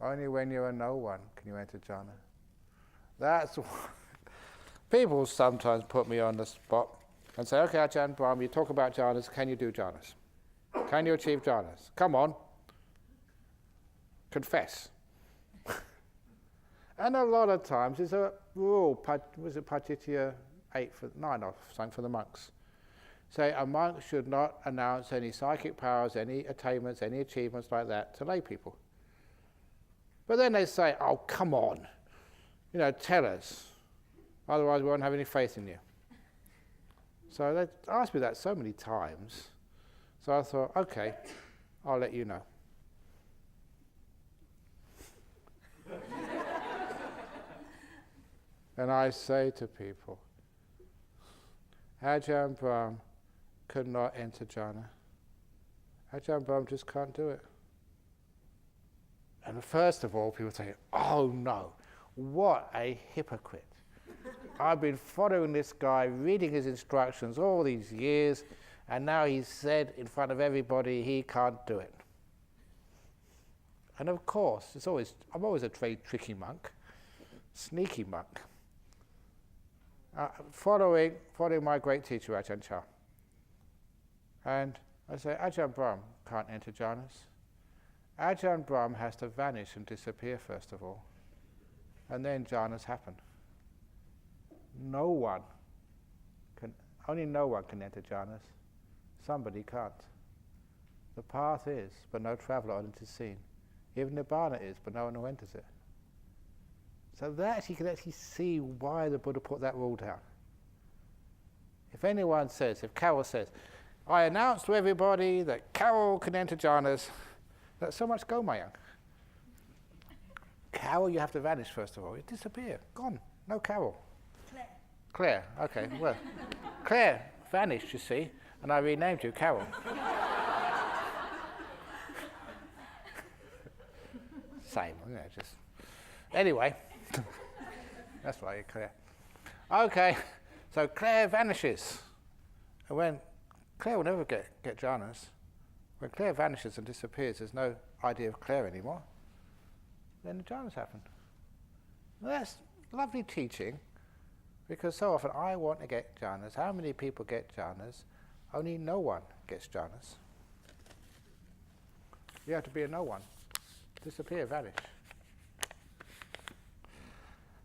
Only when you're a no one can you enter jhana. That's why people sometimes put me on the spot and say, okay, Ajahn Brahm, you talk about jhanas, can you do jhanas? Can you achieve jhanas? Come on. Confess. And a lot of times there's a rule, was it Pajitya 9 or something for the monks? Say a monk should not announce any psychic powers, any attainments, any achievements like that to lay people. But then they say, oh, come on, tell us. Otherwise we won't have any faith in you. So they asked me that so many times. So I thought, okay, I'll let you know. And I say to people, Ajahn Brahm could not enter jhana. Ajahn Brahm just can't do it. And first of all, people say, oh no, what a hypocrite. I've been following this guy, reading his instructions all these years, and now he's said in front of everybody he can't do it. And of course, I'm always a tricky monk, sneaky monk. Following my great teacher, Ajahn Chah. And I say, Ajahn Brahm can't enter jhanas. Ajahn Brahm has to vanish and disappear first of all. And then jhanas happen. Only no one can enter jhanas. Somebody can't. The path is, but no traveller on it is seen. Even Nibbana is, but no one who enters it. So that you can actually see why the Buddha put that rule down. If Carol says, I announce to everybody that Carol can enter jhanas, that's so much go, my young. Carol, you have to vanish first of all. You disappear, gone, no Carol. Claire, okay, well, Claire vanished, you see, and I renamed you Carol. Same, just. Anyway, that's why you're Claire. Okay, so Claire vanishes. And when Claire will never get jhanas, when Claire vanishes and disappears, there's no idea of Claire anymore, then the jhanas happen. Well, that's lovely teaching, because so often I want to get jhanas. How many people get jhanas? Only no one gets jhanas. You have to be a no one. Disappear, vanish.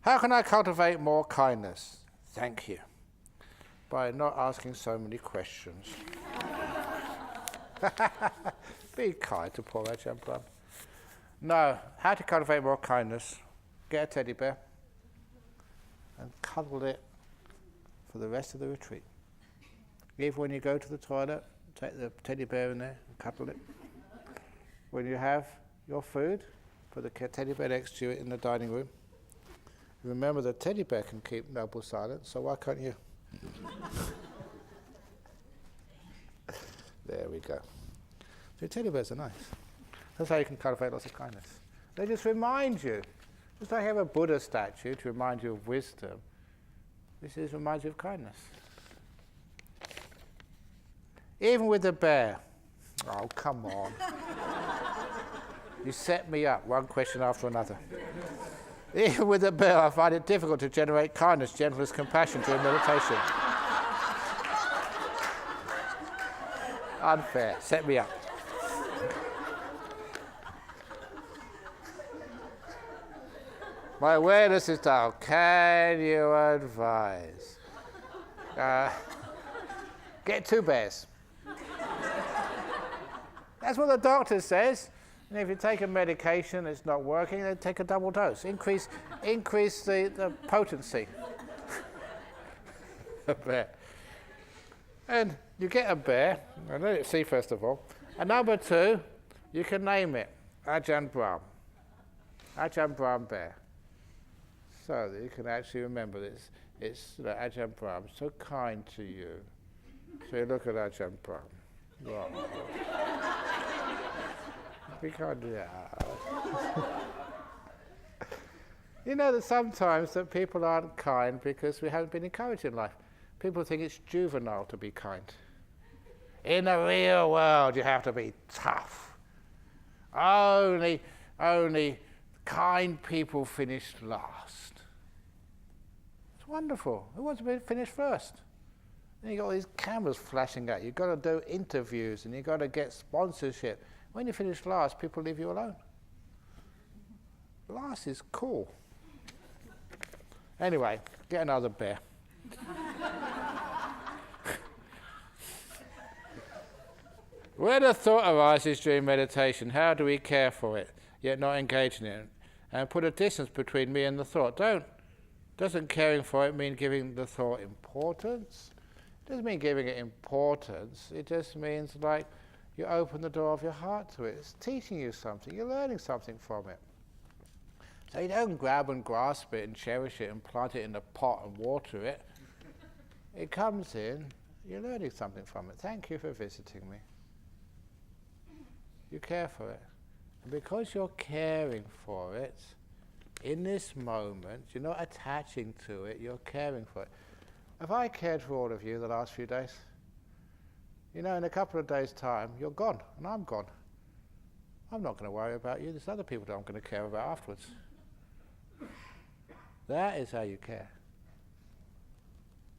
How can I cultivate more kindness? Thank you. By not asking so many questions. Be kind to poor Ajahn Brahm. No, how to cultivate more kindness? Get a teddy bear and cuddle it for the rest of the retreat. Even when you go to the toilet, take the teddy bear in there and cuddle it. When you have your food, put the teddy bear next to you in the dining room. Remember, the teddy bear can keep noble silence, so why can't you? There we go. So teddy bears are nice. That's how you can cultivate lots of kindness. They just remind you. Just like you have a Buddha statue to remind you of wisdom, this reminds you of kindness. Even with the bear. Oh, come on. You set me up, one question after another. Even with the bear, I find it difficult to generate kindness, gentleness, compassion during meditation. Unfair. Set me up. My awareness is down. Can you advise? Get 2 bears. That's what the doctor says. And if you take a medication it's not working, then take a double dose. Increase the potency. A bear. And you get a bear, and let it see first of all. And number 2, you can name it Ajahn Brahm. Ajahn Brahm bear. So that you can actually remember this. It's Ajahn Brahm, so kind to you. So you look at Ajahn Brahm. Wow. We can't do that. You know that sometimes that people aren't kind because we haven't been encouraged in life. People think it's juvenile to be kind. In the real world, you have to be tough. Only kind people finish last. It's wonderful. Who wants to be finished first? Then you've got all these cameras flashing at you. You've got to do interviews and you've got to get sponsorship. When you finish last, people leave you alone. Last is cool. Anyway, get another bear. When a thought arises during meditation, how do we care for it, yet not engage in it? and put a distance between me and the thought. Doesn't caring for it mean giving the thought importance? It doesn't mean giving it importance. It just means like you open the door of your heart to it. It's teaching you something. You're learning something from it. So you don't grab and grasp it and cherish it and plant it in a pot and water it. It comes in, you're learning something from it. Thank you for visiting me. You care for it. And because you're caring for it, in this moment, you're not attaching to it, you're caring for it. If I cared for all of you the last few days, in a couple of days' time, you're gone, and I'm gone. I'm not going to worry about you. There's other people that I'm going to care about afterwards. That is how you care.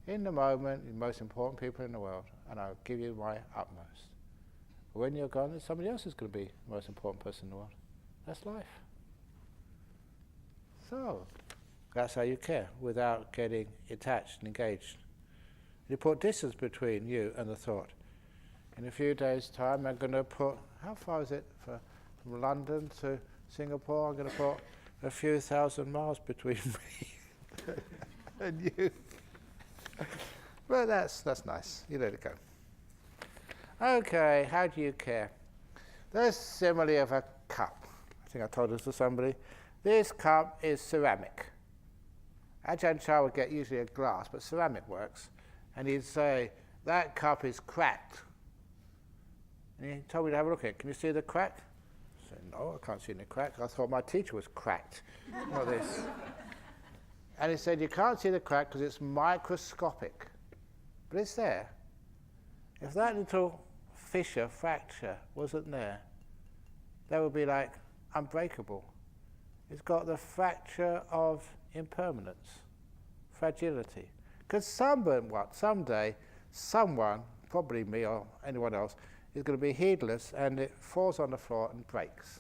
In the moment, the most important people in the world, and I'll give you my utmost. But when you're gone, somebody else is going to be the most important person in the world. That's life. So, that's how you care, without getting attached and engaged. You put distance between you and the thought. In a few days' time, I'm going to put, how far is it from London to Singapore? I'm going to put a few thousand miles between me and you. Well, that's nice. You let it go. Okay, how do you care? There's simile of a cup. I think I told this to somebody. This cup is ceramic. Ajahn Chah would get usually a glass, but ceramic works. And he'd say, that cup is cracked. And he told me to have a look at it. Can you see the crack? I said, no, I can't see any crack. I thought my teacher was cracked, not this. And he said, you can't see the crack because it's microscopic. But it's there. If that little fissure, fracture, wasn't there, that would be like unbreakable. It's got the fracture of impermanence, fragility. Because someday, someone, probably me or anyone else, is going to be heedless and it falls on the floor and breaks.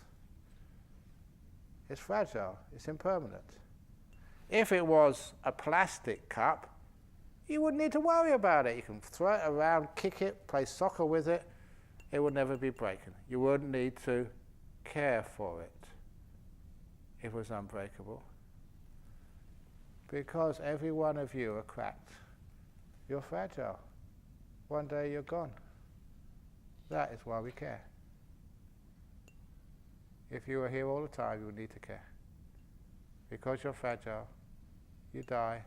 It's fragile, it's impermanent. If it was a plastic cup, you wouldn't need to worry about it. You can throw it around, kick it, play soccer with it. It would never be broken. You wouldn't need to care for it if it was unbreakable. Because every one of you are cracked. You're fragile. One day you're gone. That is why we care. If you were here all the time, you would need to care. Because you're fragile, you die.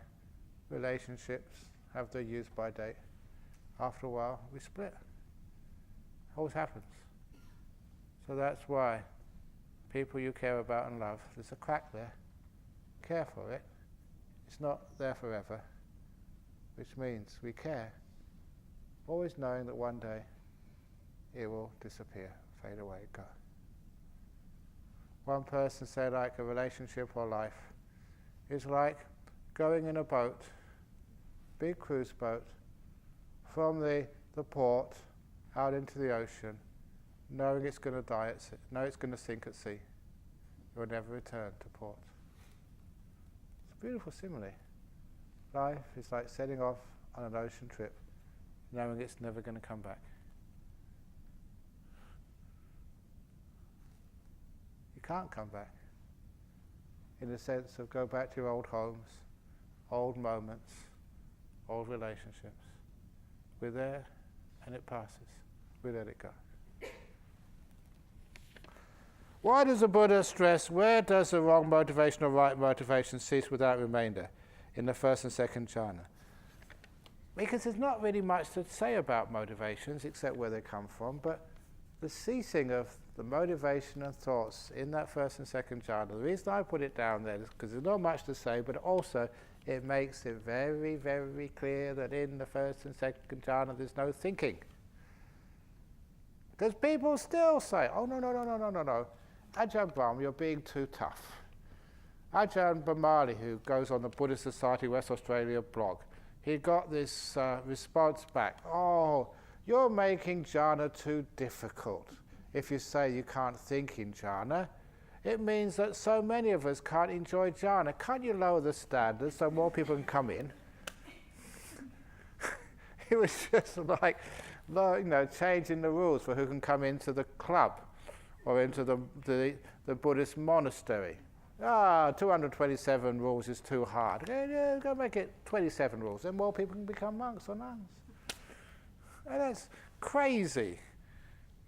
Relationships have their use-by date. After a while, we split. Always happens. So that's why people you care about and love, there's a crack there. Care for it. It's not there forever, which means we care, always knowing that one day it will disappear, fade away, go. One person said like a relationship or life is like going in a boat, big cruise boat, from the port out into the ocean, knowing it's going to die at sea, know it's going to sink at sea. You'll never return to port. It's a beautiful simile. Life is like setting off on an ocean trip, knowing it's never going to come back. You can't come back. In the sense of go back to your old homes, old moments, old relationships. We're there and it passes. We let it go. Why does the Buddha stress where does the wrong motivation or right motivation cease without remainder in the first and second jhana? Because there's not really much to say about motivations except where they come from, but the ceasing of the motivation and thoughts in that first and second jhana, the reason I put it down there is because there's not much to say, but also it makes it very, very clear that in the first and second jhana there's no thinking. Because people still say, oh no, Ajahn Brahm, you're being too tough. Ajahn Brahmali, who goes on the Buddhist Society West Australia blog, he got this response back, oh, you're making jhana too difficult. If you say you can't think in jhana, it means that so many of us can't enjoy jhana. Can't you lower the standards so more people can come in? It was just like, changing the rules for who can come into the club or into the Buddhist monastery. 227 rules is too hard. Go make it 27 rules, then more people can become monks or nuns. And that's crazy,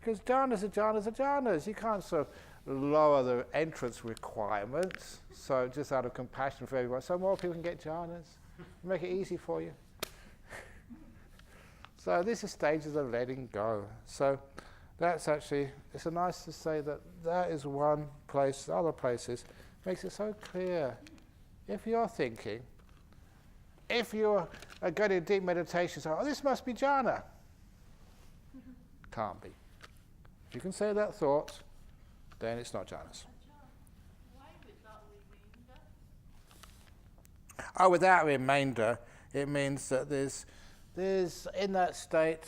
because jhanas are jhanas are jhanas. You can't sort of lower the entrance requirements, so just out of compassion for everyone, so more people can get jhanas, make it easy for you. So this is stages of letting go. So that's actually, it's nice to say that that is one place. Other places makes it so clear. If you're thinking, if you're going in deep meditation, so, oh, this must be jhana. Can't be. If you can say that thought, then it's not jhanas. Why without remainder? Oh, without remainder, it means that there's in that state,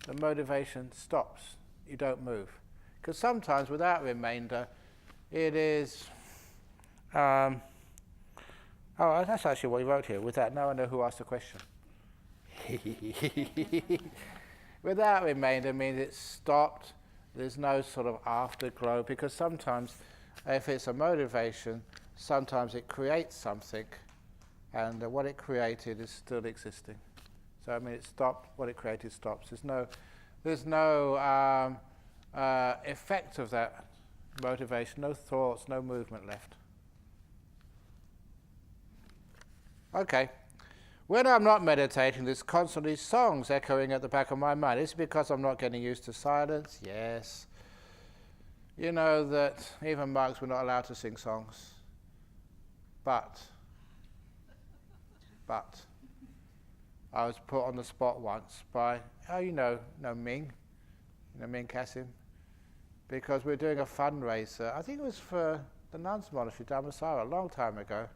the motivation stops. You don't move. Because sometimes without remainder, it is, oh, that's actually what he wrote here. With that, now I know who asked the question. Without remainder means it's stopped. There's no sort of afterglow, because sometimes if it's a motivation, sometimes it creates something, and what it created is still existing. So I mean, it stopped. What it created stops. There's no effect of that motivation. No thoughts. No movement left. Okay. When I'm not meditating, there's constantly songs echoing at the back of my mind. Is it because I'm not getting used to silence? Yes. You know that even monks were not allowed to sing songs. But I was put on the spot once by, Ming Kasim, because we were doing a fundraiser. I think it was for the nuns' monastery, Dhammasara, a long time ago.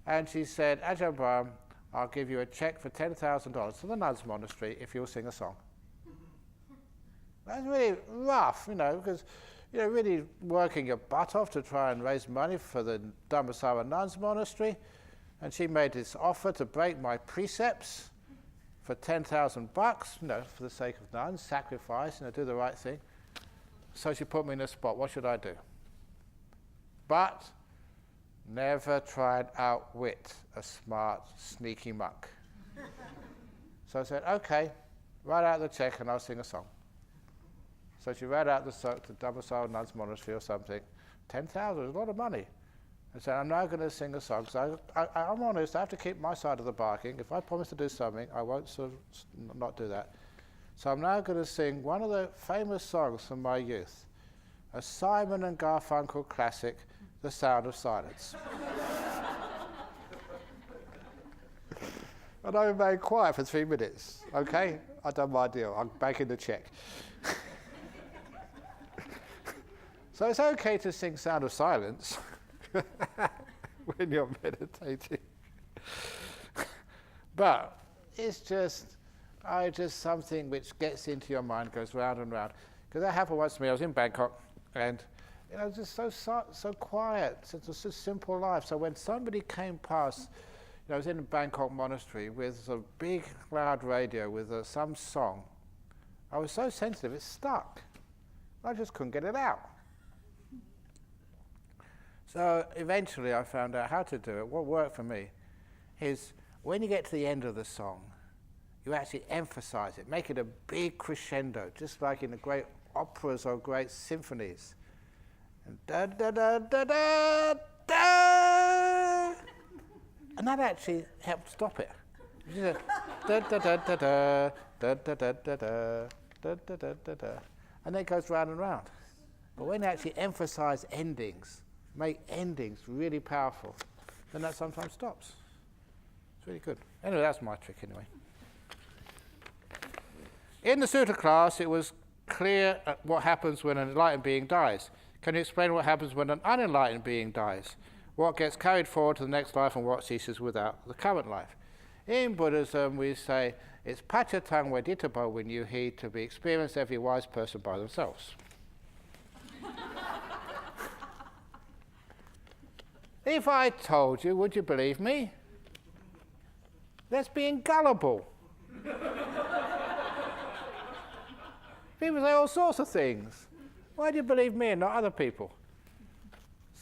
And she said, Ajahn Brahm, I'll give you a check for $10,000 to the nuns' monastery if you'll sing a song. That's really rough, because really working your butt off to try and raise money for the Dhammasara nuns' monastery. And she made this offer to break my precepts for $10,000, for the sake of nuns, sacrifice, do the right thing. So she put me in a spot. What should I do? But never try and outwit a smart, sneaky monk. So I said, okay, write out the check and I'll sing a song. So she read out the song to Dhammasara Nuns Monastery or something. 10,000 is a lot of money. I said, I'm now going to sing a song. So I'm honest, I have to keep my side of the bargain. If I promise to do something, I won't sort of not do that. So I'm now going to sing one of the famous songs from my youth, a Simon and Garfunkel classic, The Sound of Silence. And I remained quiet for 3 minutes. Okay, I've done my deal. I'm banking the check. So it's okay to sing Sound of Silence when you're meditating. But it's just something which gets into your mind, goes round and round. Because that happened once to me. I was in Bangkok, and just so quiet. It's just a simple life. So when somebody came past, I was in a Bangkok monastery with a big loud radio with some song. I was so sensitive, it stuck. I just couldn't get it out. So eventually I found out how to do it. What worked for me is when you get to the end of the song, you actually emphasize it, make it a big crescendo, just like in the great operas or great symphonies. And da da da da da da, and that actually helped stop it. Da da da da da da da da da da da da da da, and then it goes round and round. But when you actually emphasize endings, make endings really powerful, then that sometimes stops. It's really good. Anyway, that's my trick anyway. In the Sutta class, it was clear what happens when an enlightened being dies. Can you explain what happens when an unenlightened being dies? What gets carried forward to the next life and what ceases without the current life? In Buddhism, we say it's pachatang veditabo vinyuhi, to be experienced every wise person by themselves. If I told you, would you believe me? That's being gullible. People say all sorts of things. Why do you believe me and not other people?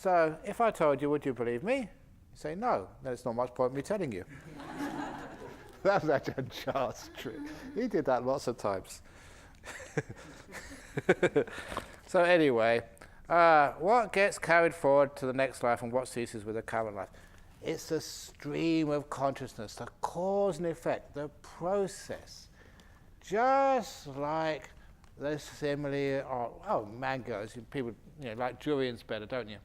So if I told you, would you believe me? You say no. Then it's not much point in me telling you. That's Ajahn Chah's trick. He did that lots of times. So anyway, what gets carried forward to the next life and what ceases with the current life? It's the stream of consciousness, the cause and effect, the process. Just like the simile of mangoes. People like durians better, don't you?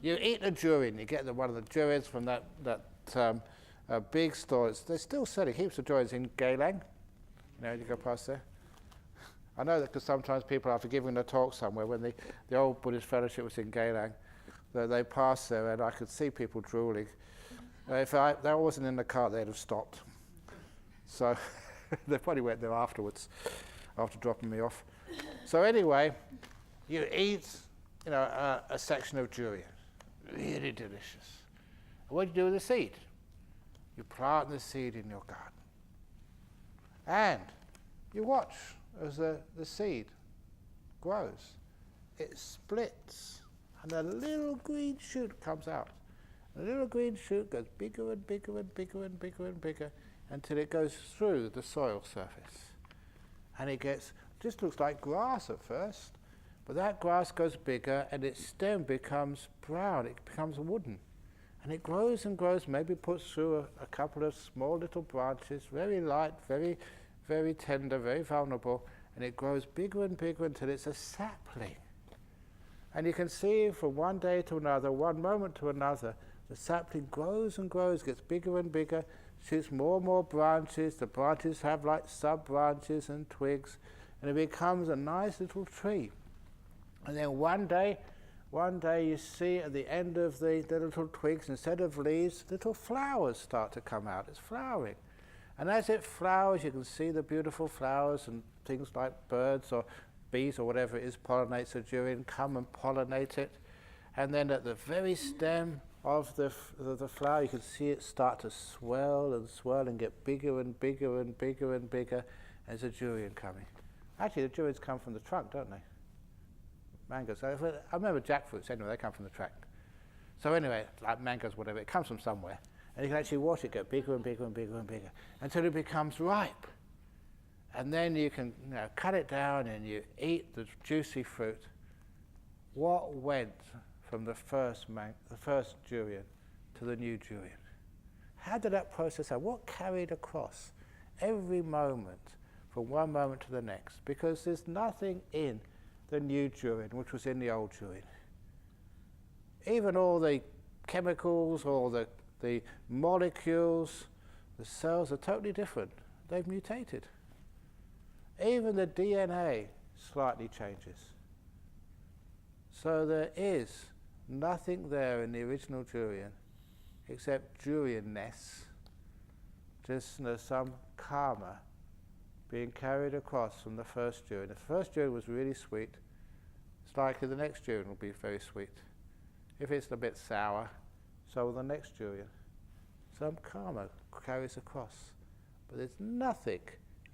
You eat a durian, you get one of the durians from that big store. They're still selling heaps of durians in Geylang. You go past there. I know that because sometimes people, after giving a talk somewhere, when the old Buddhist fellowship was in Geylang, they passed there and I could see people drooling. If that wasn't in the cart, they'd have stopped. So they probably went there afterwards, after dropping me off. So anyway, you eat a section of durian. Really delicious. And what do you do with the seed? You plant the seed in your garden. And you watch as the seed grows. It splits, and a little green shoot comes out. The little green shoot goes bigger and bigger and bigger and bigger and bigger until it goes through the soil surface. And it just looks like grass at first, but that grass goes bigger and its stem becomes brown, it becomes wooden. And it grows and grows, maybe puts through a couple of small little branches, very light, very, very tender, very vulnerable, and it grows bigger and bigger until it's a sapling. And you can see from one day to another, one moment to another, the sapling grows and grows, gets bigger and bigger, shoots more and more branches. The branches have like sub-branches and twigs, and it becomes a nice little tree. And then one day you see at the end of the little twigs, instead of leaves, little flowers start to come out. It's flowering. And as it flowers, you can see the beautiful flowers, and things like birds or bees or whatever it is pollinates the durian, come and pollinate it. And then at the very stem of the flower, you can see it start to swell and get bigger and bigger and bigger and bigger as a durian coming. Actually, the durians come from the trunk, don't they? Mangoes. I remember jackfruits, anyway, they come from the trunk. So anyway, like mangoes, whatever, it comes from somewhere. And you can actually watch it get bigger and bigger and bigger and bigger until it becomes ripe. And then you can cut it down and you eat the juicy fruit. What went from the first durian to the new durian? How did that process happen? What carried across every moment from one moment to the next? Because there's nothing in the new durian which was in the old durian. Even all the chemicals, all the molecules, the cells are totally different. They've mutated. Even the DNA slightly changes. So there is nothing there in the original durian except durianness, just some karma being carried across from the first durian. The first durian was really sweet. It's likely the next durian will be very sweet. If it's a bit sour, so will the next durian. Some karma carries across. But there's nothing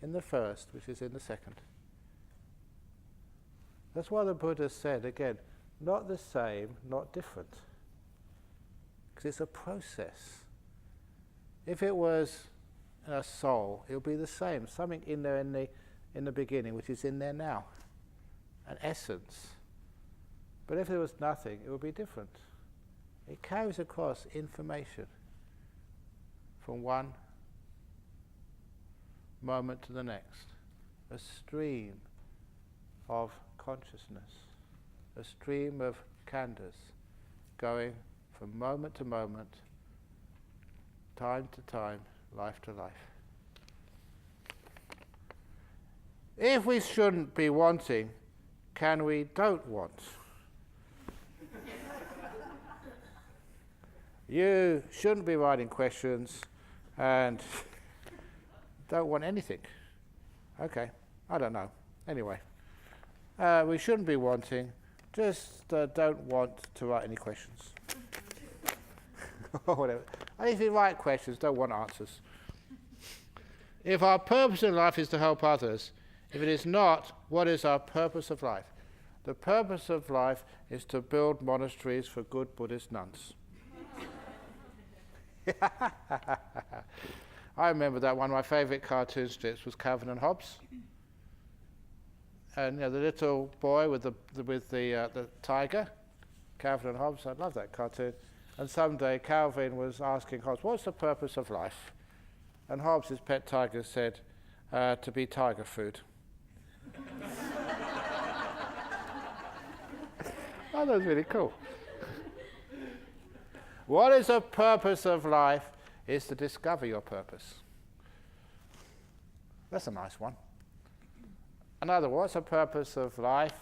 in the first which is in the second. That's why the Buddha said, again, not the same, not different. Because it's a process. If it was a soul, it would be the same. Something in there in the beginning which is in there now. An essence. But if there was nothing, it would be different. It carries across information from one moment to the next. A stream of consciousness, a stream of khandhas going from moment to moment, time to time, life to life. If we shouldn't be wanting, can we don't want? You shouldn't be writing questions and don't want anything. Okay, I don't know. Anyway, we shouldn't be wanting, just don't want to write any questions. Or whatever. And if you write questions, don't want answers. If our purpose in life is to help others, if it is not, what is our purpose of life? The purpose of life is to build monasteries for good Buddhist nuns. I remember that one of my favourite cartoon strips was Calvin and Hobbes. And the little boy with the tiger, Calvin and Hobbes. I love that cartoon. And someday Calvin was asking Hobbes, "What's the purpose of life?" And Hobbes, his pet tiger, said, "To be tiger food." Oh, that was really cool. What is the purpose of life? Is to discover your purpose. That's a nice one. Another, what's the purpose of life?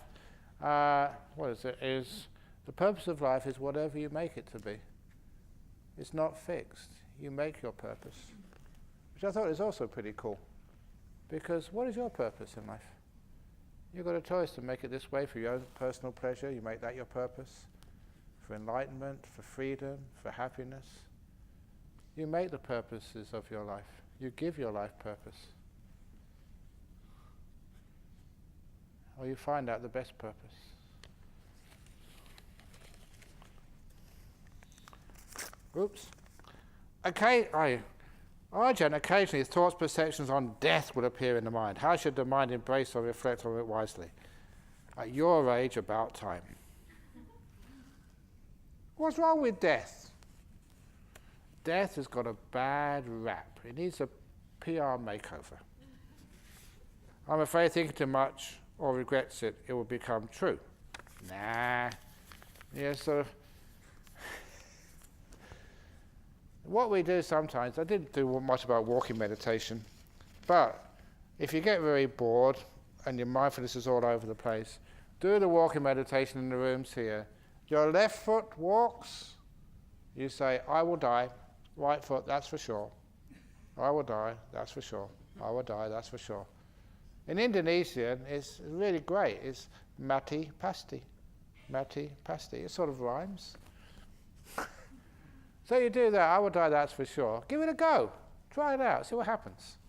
What is it? Is the purpose of life is whatever you make it to be. It's not fixed. You make your purpose, which I thought is also pretty cool. Because what is your purpose in life? You've got a choice to make it this way for your own personal pleasure. You make that your purpose. For enlightenment, for freedom, for happiness. You make the purposes of your life. You give your life purpose. Or you find out the best purpose. Oops. Okay, Ajahn, occasionally thoughts, perceptions on death will appear in the mind. How should the mind embrace or reflect on it wisely? At your age, about time. What's wrong with death? Death has got a bad rap. It needs a PR makeover. I'm afraid thinking too much or regrets it, it will become true. Nah. Yeah, sort of. What we do sometimes, I didn't do much about walking meditation, but if you get very bored and your mindfulness is all over the place, do the walking meditation in the rooms here. Your left foot walks, you say, "I will die." Right foot, that's for sure. I will die, that's for sure. I will die, that's for sure. In Indonesian, it's really great. It's mati pasti. Mati pasti. It sort of rhymes. So you do that, I will die, that's for sure. Give it a go. Try it out, see what happens.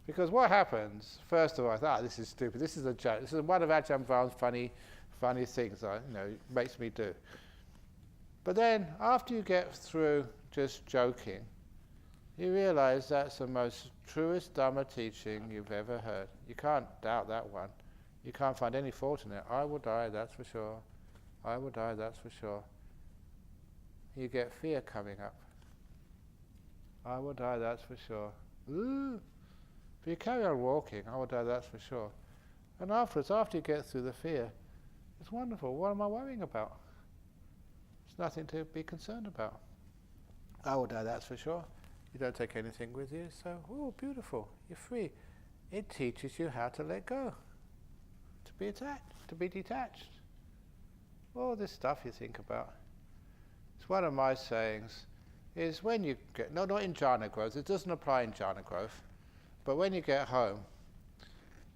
Because what happens, first of all, I thought, this is stupid. This is a joke. This is one of Ajahn Brahm's funny things that makes me do. But then, after you get through just joking, you realize that's the most truest Dhamma teaching you've ever heard. You can't doubt that one. You can't find any fault in it. I will die, that's for sure. I will die, that's for sure. You get fear coming up. I will die, that's for sure. Ooh. But you carry on walking, I will die, that's for sure. And afterwards, after you get through the fear, it's wonderful. What am I worrying about? There's nothing to be concerned about. I will die, that's for sure. You don't take anything with you, so, oh, beautiful, you're free. It teaches you how to let go, to be attached, to be detached. All this stuff you think about. It's one of my sayings, is when you get, no, not in Jhana Grove, it doesn't apply in Jhana Grove, but when you get home,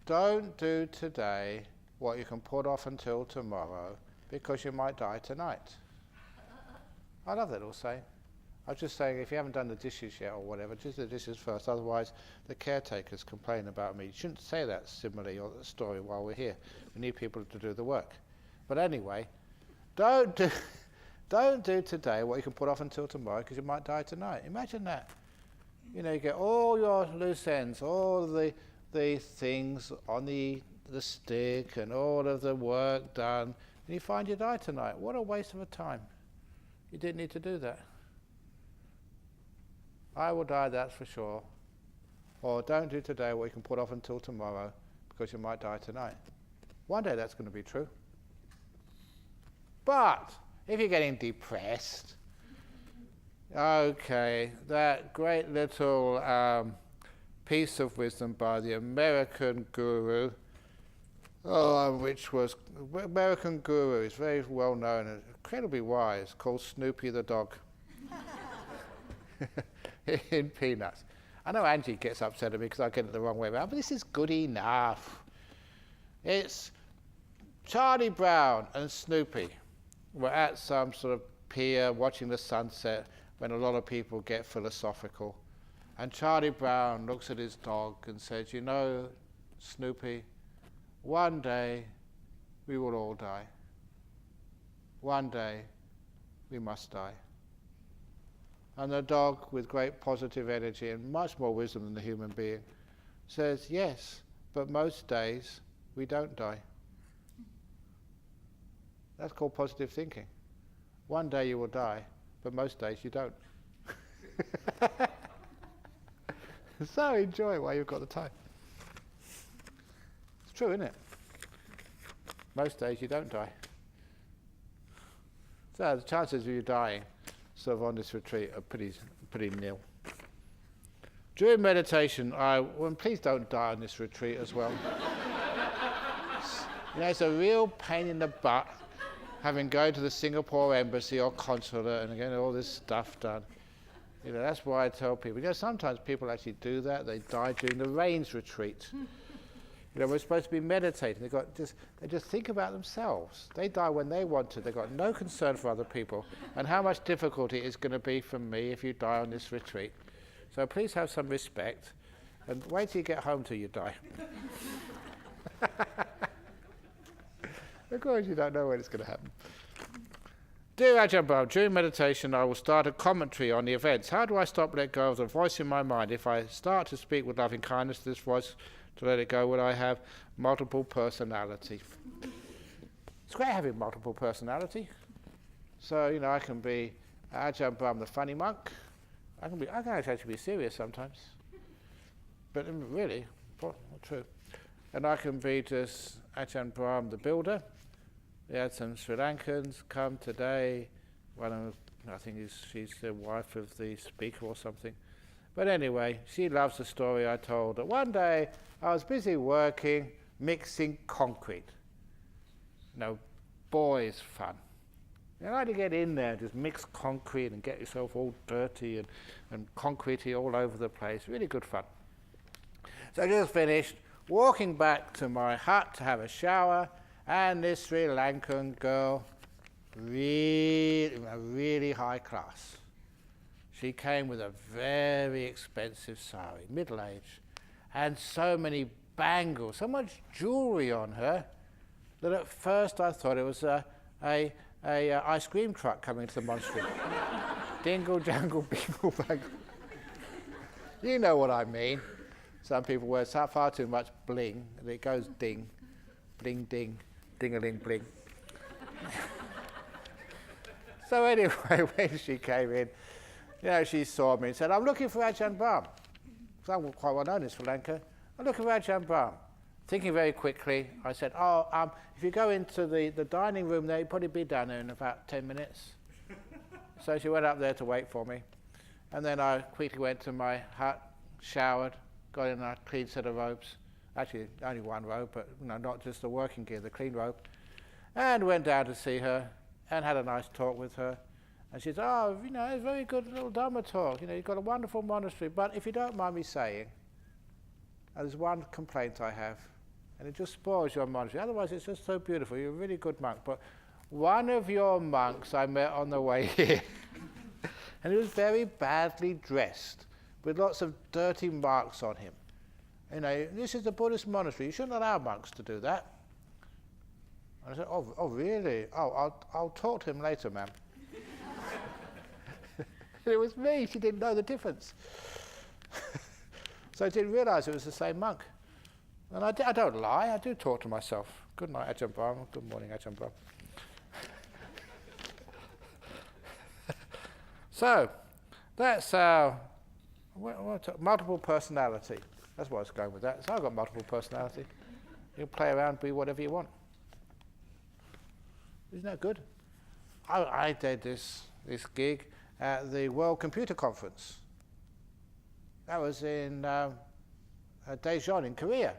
don't do today what you can put off until tomorrow, because you might die tonight. I love that little saying. I was just saying, if you haven't done the dishes yet or whatever, just do the dishes first, otherwise the caretakers complain about me. You shouldn't say that simile or that story while we're here. We need people to do the work. But anyway, don't do today what you can put off until tomorrow, because you might die tonight. Imagine that. You get all your loose ends, all of the things on the stick and all of the work done, and you find you die tonight. What a waste of a time. You didn't need to do that. I will die, that's for sure. Or don't do today what you can put off until tomorrow, because you might die tonight. One day that's going to be true. But if you're getting depressed, okay, that great little piece of wisdom by the American guru, which was American guru, is very well known and incredibly wise, called Snoopy the dog. In Peanuts. I know Angie gets upset at me because I get it the wrong way around, but this is good enough. It's Charlie Brown and Snoopy were at some sort of pier watching the sunset when a lot of people get philosophical. And Charlie Brown looks at his dog and says, Snoopy, one day we will all die. One day, we must die. And the dog, with great positive energy and much more wisdom than the human being, says, yes, but most days we don't die. That's called positive thinking. One day you will die, but most days you don't. So enjoy it while you've got the time. It's true, isn't it? Most days you don't die. So the chances of you dying sort of on this retreat are pretty nil. During meditation, please don't die on this retreat as well. It's a real pain in the butt having gone to the Singapore embassy or consulate and getting all this stuff done. That's why I tell people, sometimes people actually do that. They die during the rains retreat. We're supposed to be meditating. They just think about themselves. They die when they want to. They've got no concern for other people. And how much difficulty it's going to be for me if you die on this retreat. So please have some respect and wait till you get home till you die. Of course you don't know when it's going to happen. Dear Ajahn Brahm, during meditation I will start a commentary on the events. How do I stop, let go of the voice in my mind? If I start to speak with loving kindness to this voice, to let it go, will I have multiple personality? It's great having multiple personality. So, I can be Ajahn Brahm the funny monk. I can actually be serious sometimes. But really, not true. And I can be just Ajahn Brahm the builder. We had some Sri Lankans come today. One of them, I think she's the wife of the speaker or something. But anyway, she loves the story I told that one day I was busy working, mixing concrete. Boys' fun. You like to get in there and just mix concrete and get yourself all dirty and concretey all over the place. Really good fun. So I just finished walking back to my hut to have a shower, and this Sri Lankan girl, really high class. She came with a very expensive sari, middle-aged, and so many bangles, so much jewelry on her, that at first I thought it was a ice cream truck coming to the monastery. Dingle, jangle, bingle, bangle. You know what I mean. Some people wear far too much bling, and it goes ding, bling, ding, ding-a-ling, bling. So anyway, when she came in, she saw me and said, I'm looking for Ajahn Brahm. So I'm quite well known in Sri Lanka. I'm looking for Ajahn Brahm. Thinking very quickly, I said, if you go into the dining room there, you'll probably be down there in about 10 minutes. So she went up there to wait for me. And then I quickly went to my hut, showered, got in a clean set of robes. Actually, only one robe, but not just the working gear, the clean robe. And went down to see her and had a nice talk with her. And she said, it's a very good little Dhamma talk. You've got a wonderful monastery. But if you don't mind me saying, there's one complaint I have, and it just spoils your monastery. Otherwise, it's just so beautiful. You're a really good monk. But one of your monks I met on the way here, and he was very badly dressed, with lots of dirty marks on him. This is a Buddhist monastery. You shouldn't allow monks to do that. And I said, oh really? I'll talk to him later, ma'am. It was me. She didn't know the difference. So I didn't realise it was the same monk. And I don't lie. I do talk to myself. Good night, Ajahn Brahm. Good morning, Ajahn Brahm. So that's multiple personality. That's why I was going with that. So I've got multiple personality. You can play around, be whatever you want. Isn't that good? I did this gig at the World Computer Conference. That was in Daejeon in Korea,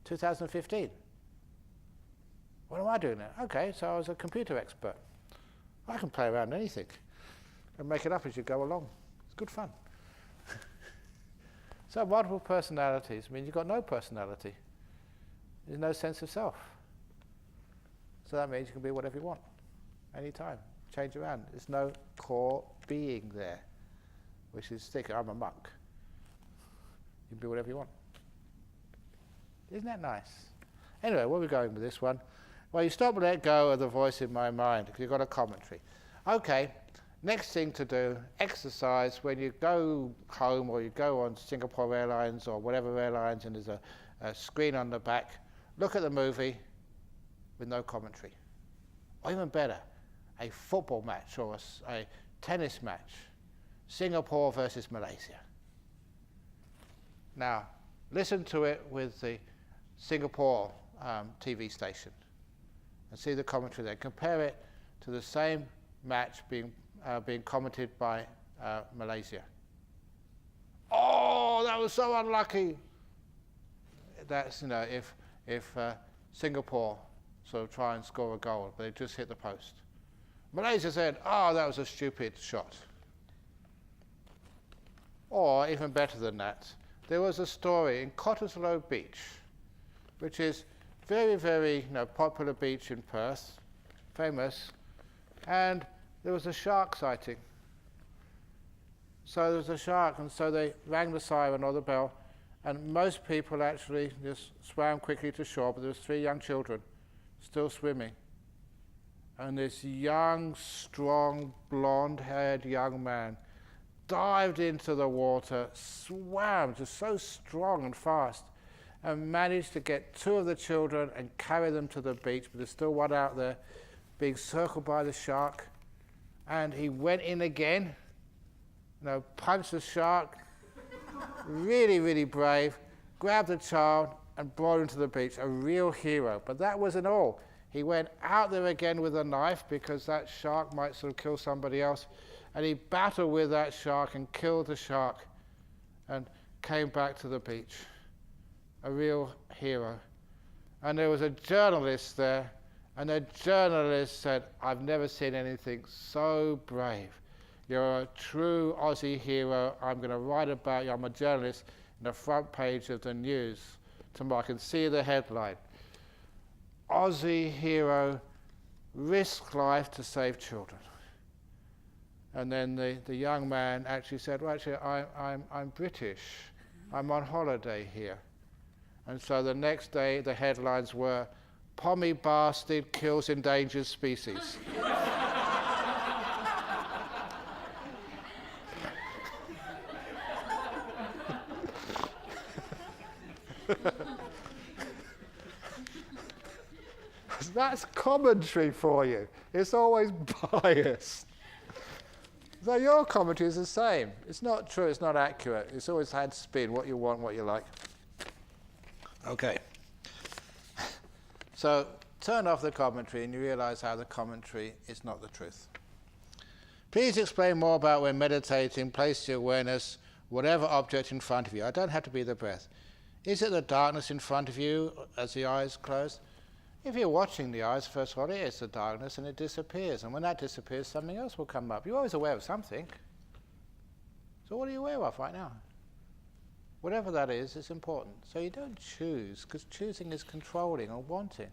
2015. What am I doing now? Okay, so I was a computer expert. I can play around anything and make it up as you go along. It's good fun. So multiple personalities means you've got no personality. There's no sense of self. So that means you can be whatever you want, anytime, change around. There's no core being there, which is stick. I'm a monk. You can be whatever you want. Isn't that nice? Anyway, where are we going with this one? Well, you stop and let go of the voice in my mind because you've got a commentary. Okay, next thing to do, exercise. When you go home or you go on Singapore Airlines or whatever airlines and there's a screen on the back, look at the movie with no commentary. Or even better, a football match or a tennis match, Singapore versus Malaysia. Now, listen to it with the Singapore TV station and see the commentary there. Compare it to the same match being commented by Malaysia. Oh, that was so unlucky. That's, if Singapore sort of try and score a goal, but they just hit the post. Malaysia said, oh, that was a stupid shot. Or, even better than that, there was a story in Cottesloe Beach, which is very, very popular beach in Perth, famous, and there was a shark sighting. So there was a shark, and so they rang the siren or the bell, and most people actually just swam quickly to shore, but there was 3 young children still swimming. And this young, strong, blonde-haired young man dived into the water, swam just so strong and fast, and managed to get 2 of the children and carry them to the beach, but there's still one out there being circled by the shark. And he went in again, punched the shark, really, really brave, grabbed the child and brought him to the beach, a real hero. But that wasn't all. He went out there again with a knife because that shark might sort of kill somebody else, and he battled with that shark and killed the shark and came back to the beach. A real hero. And there was a journalist there, and the journalist said, I've never seen anything so brave. You're a true Aussie hero. I'm going to write about you. I'm a journalist in the front page of the news tomorrow. I can see the headline. Aussie hero risks life to save children. And then the young man actually said, well, actually, I'm British. I'm on holiday here. And so the next day, the headlines were, Pommy bastard kills endangered species. That's commentary for you. It's always biased. So your commentary is the same. It's not true, it's not accurate. It's always had spin, what you want, what you like. Okay. So turn off the commentary and you realize how the commentary is not the truth. Please explain more about when meditating, place your awareness, whatever object in front of you. I don't have to be the breath. Is it the darkness in front of you as the eyes close? If you're watching the eyes, first of all, it is the darkness and it disappears. And when that disappears, something else will come up. You're always aware of something. So what are you aware of right now? Whatever that is, it's important. So you don't choose, because choosing is controlling or wanting.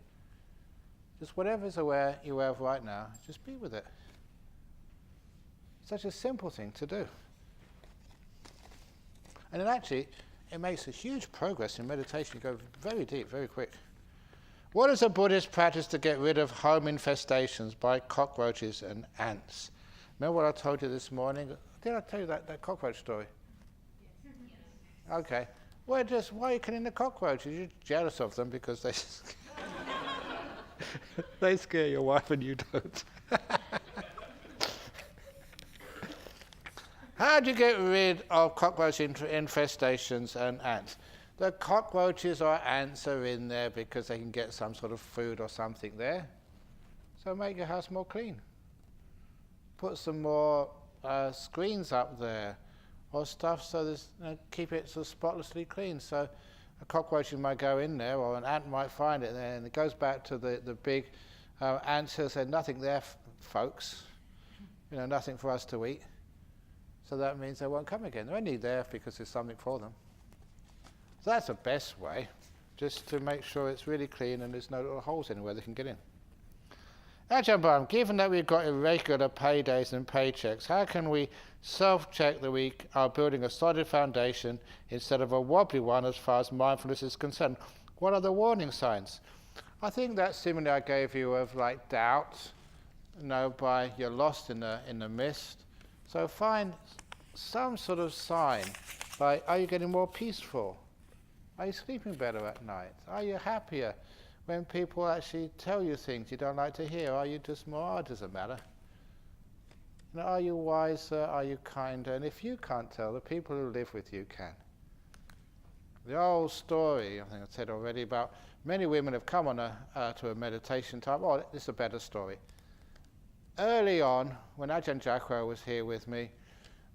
Just whatever's you're aware of right now, just be with it. Such a simple thing to do. And then actually, it makes a huge progress in meditation. You go very deep, very quick. What is a Buddhist practice to get rid of home infestations by cockroaches and ants? Remember what I told you this morning? Did I tell you that cockroach story? Yes. Okay. Well, just why are you killing the cockroaches? You're jealous of them because they they scare your wife and you don't. How do you get rid of cockroach infestations and ants? The cockroaches or ants are in there because they can get some sort of food or something there. So make your house more clean. Put some more screens up there or stuff so there's, keep it so spotlessly clean. So a cockroach might go in there or an ant might find it there, and it goes back to the big ants who said, nothing there, folks. Nothing for us to eat. So that means they won't come again. They're only there because there's something for them. So that's the best way, just to make sure it's really clean and there's no little holes anywhere they can get in. Ajahn, given that we've got irregular paydays and paychecks, how can we self-check that we are building a solid foundation instead of a wobbly one as far as mindfulness is concerned? What are the warning signs? I think that simile I gave you of like doubt, by you're lost in the mist. So find some sort of sign. Like, are you getting more peaceful? Are you sleeping better at night? Are you happier when people actually tell you things you don't like to hear? Are you just more, it doesn't matter. Are you wiser? Are you kinder? And if you can't tell, the people who live with you can. The old story, I think I said already, about many women have come on to a meditation time. Oh, this is a better story. Early on, when Ajahn Jhana was here with me,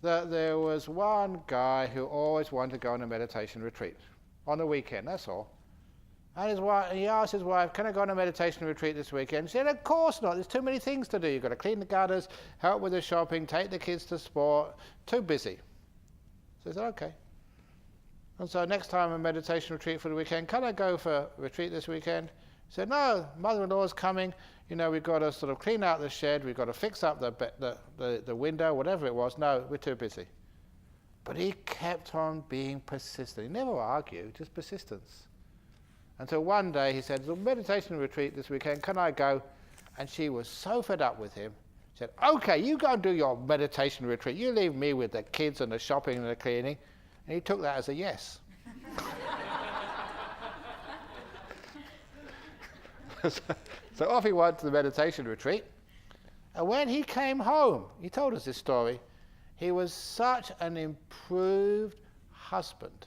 there was one guy who always wanted to go on a meditation retreat on the weekend, that's all. And he asked his wife, can I go on a meditation retreat this weekend? She said, of course not, there's too many things to do. You've got to clean the gutters, help with the shopping, take the kids to sport, too busy. So he said, okay. And so next time a meditation retreat for the weekend, can I go for a retreat this weekend? He said, no, mother-in-law's coming, we've got to sort of clean out the shed, we've got to fix up the window, whatever it was. No, we're too busy. But he kept on being persistent. He never argued, just persistence. Until one day he said, there's a meditation retreat this weekend, can I go? And she was so fed up with him. She said, okay, you go and do your meditation retreat. You leave me with the kids and the shopping and the cleaning. And he took that as a yes. So off he went to the meditation retreat. And when he came home, he told us this story, he was such an improved husband.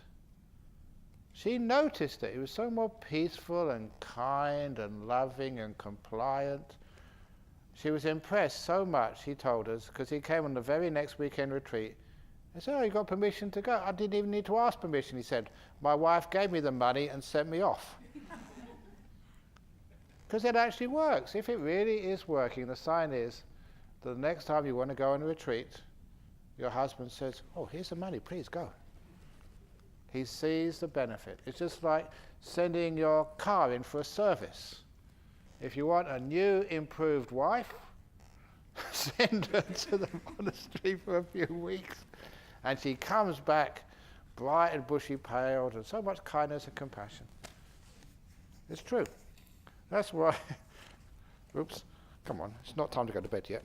She noticed it. He was so more peaceful and kind and loving and compliant. She was impressed so much, he told us, because he came on the very next weekend retreat. I said, oh, you got permission to go? I didn't even need to ask permission, he said. My wife gave me the money and sent me off. Because it actually works. If it really is working, the sign is that the next time you want to go on a retreat, your husband says, oh, here's the money, please go. He sees the benefit. It's just like sending your car in for a service. If you want a new, improved wife, send her to the monastery for a few weeks. And she comes back bright and bushy-tailed and so much kindness and compassion. It's true. That's why, oops, come on, it's not time to go to bed yet.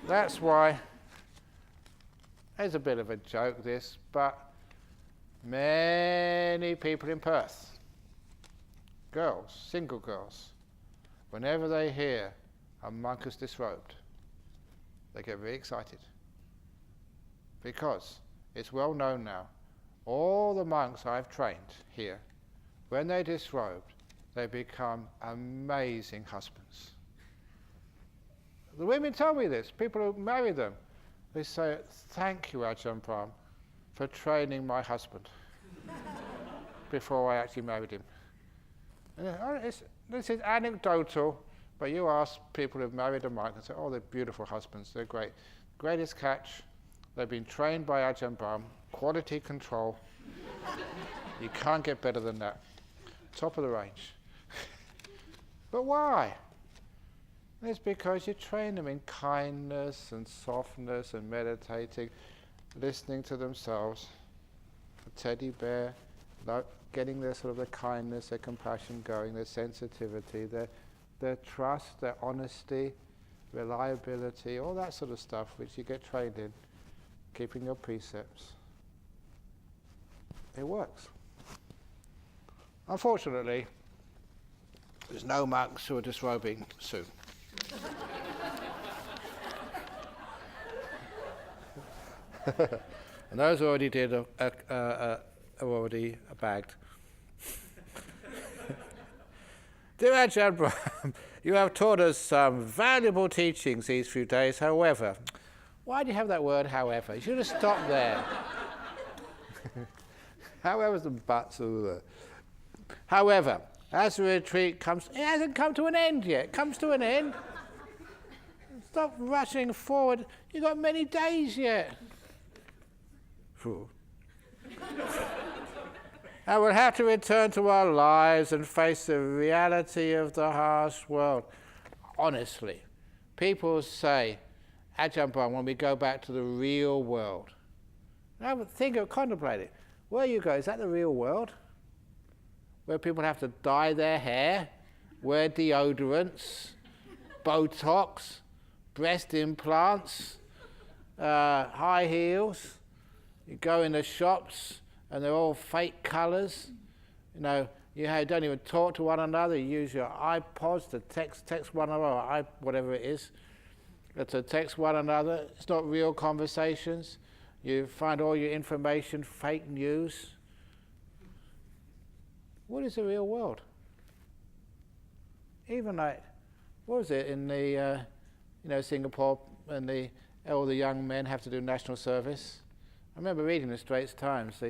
That's why, it's a bit of a joke this, but many people in Perth, girls, single girls, whenever they hear a monk is disrobed, they get very excited. Because it's well known now, all the monks I've trained here, when they're disrobed, they become amazing husbands. The women tell me this, people who marry them, they say, thank you, Ajahn Brahm, for training my husband before I actually married him. This is anecdotal, but you ask people who've married a monk and say, oh, they're beautiful husbands, they're great. Greatest catch, they've been trained by Ajahn Brahm, quality control. You can't get better than that. Top of the range. But why? It's because you train them in kindness and softness and meditating, listening to themselves. A teddy bear, getting their sort of their kindness, their compassion going, their sensitivity, their trust, their honesty, reliability, all that sort of stuff which you get trained in, keeping your precepts. It works. Unfortunately, there's no monks who are disrobing soon. And those who already did are already bagged. Dear Ajahn Brahm, you have taught us some valuable teachings these few days. However, why do you have that word, however? You should have stopped there. However, the buts. However, as the retreat comes, it hasn't come to an end yet. It comes to an end. Stop rushing forward. You've got many days yet. And we'll have to return to our lives and face the reality of the harsh world. Honestly, people say, Ajahn Brahm, when we go back to the real world. Now think of, contemplate it. Where you go, is that the real world? Where people have to dye their hair, wear deodorants, Botox, breast implants, high heels. You go in the shops and they're all fake colours. You know, you don't even talk to one another. You use your iPods to text one another, or whatever it is, to text one another. It's not real conversations. You find all your information fake news. What is the real world? Even like, what was it in the, Singapore, and all the young men have to do national service? I remember reading the Straits Times.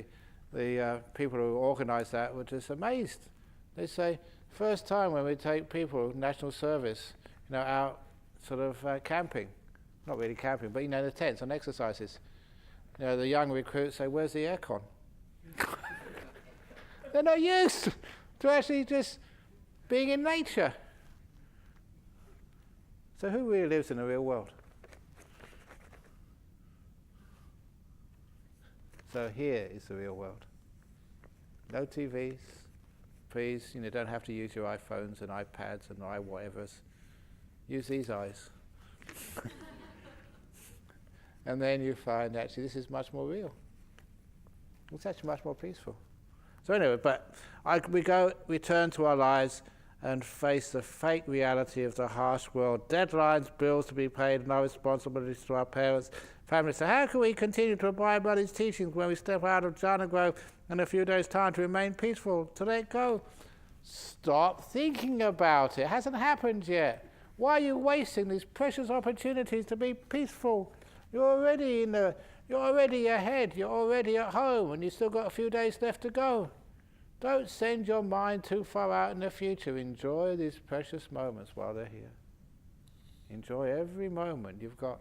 The people who organised that were just amazed. They say, first time when we take people national service, out sort of camping, not really camping, but the tents on exercises. The young recruits say, "Where's the aircon?" They're not used to actually just being in nature. So who really lives in the real world? So here is the real world. No TVs. Please, don't have to use your iPhones and iPads and whatevers. Use these eyes. And then you find actually this is much more real. It's actually much more peaceful. So anyway, but we turn to our lives and face the fake reality of the harsh world. Deadlines, bills to be paid, no responsibilities to our parents, families. So how can we continue to abide by these teachings when we step out of Jhana Grove in a few days' time to remain peaceful, to let go? Stop thinking about it. It hasn't happened yet. Why are you wasting these precious opportunities to be peaceful? You're already ahead, you're already at home, and you've still got a few days left to go. Don't send your mind too far out in the future. Enjoy these precious moments while they're here. Enjoy every moment you've got.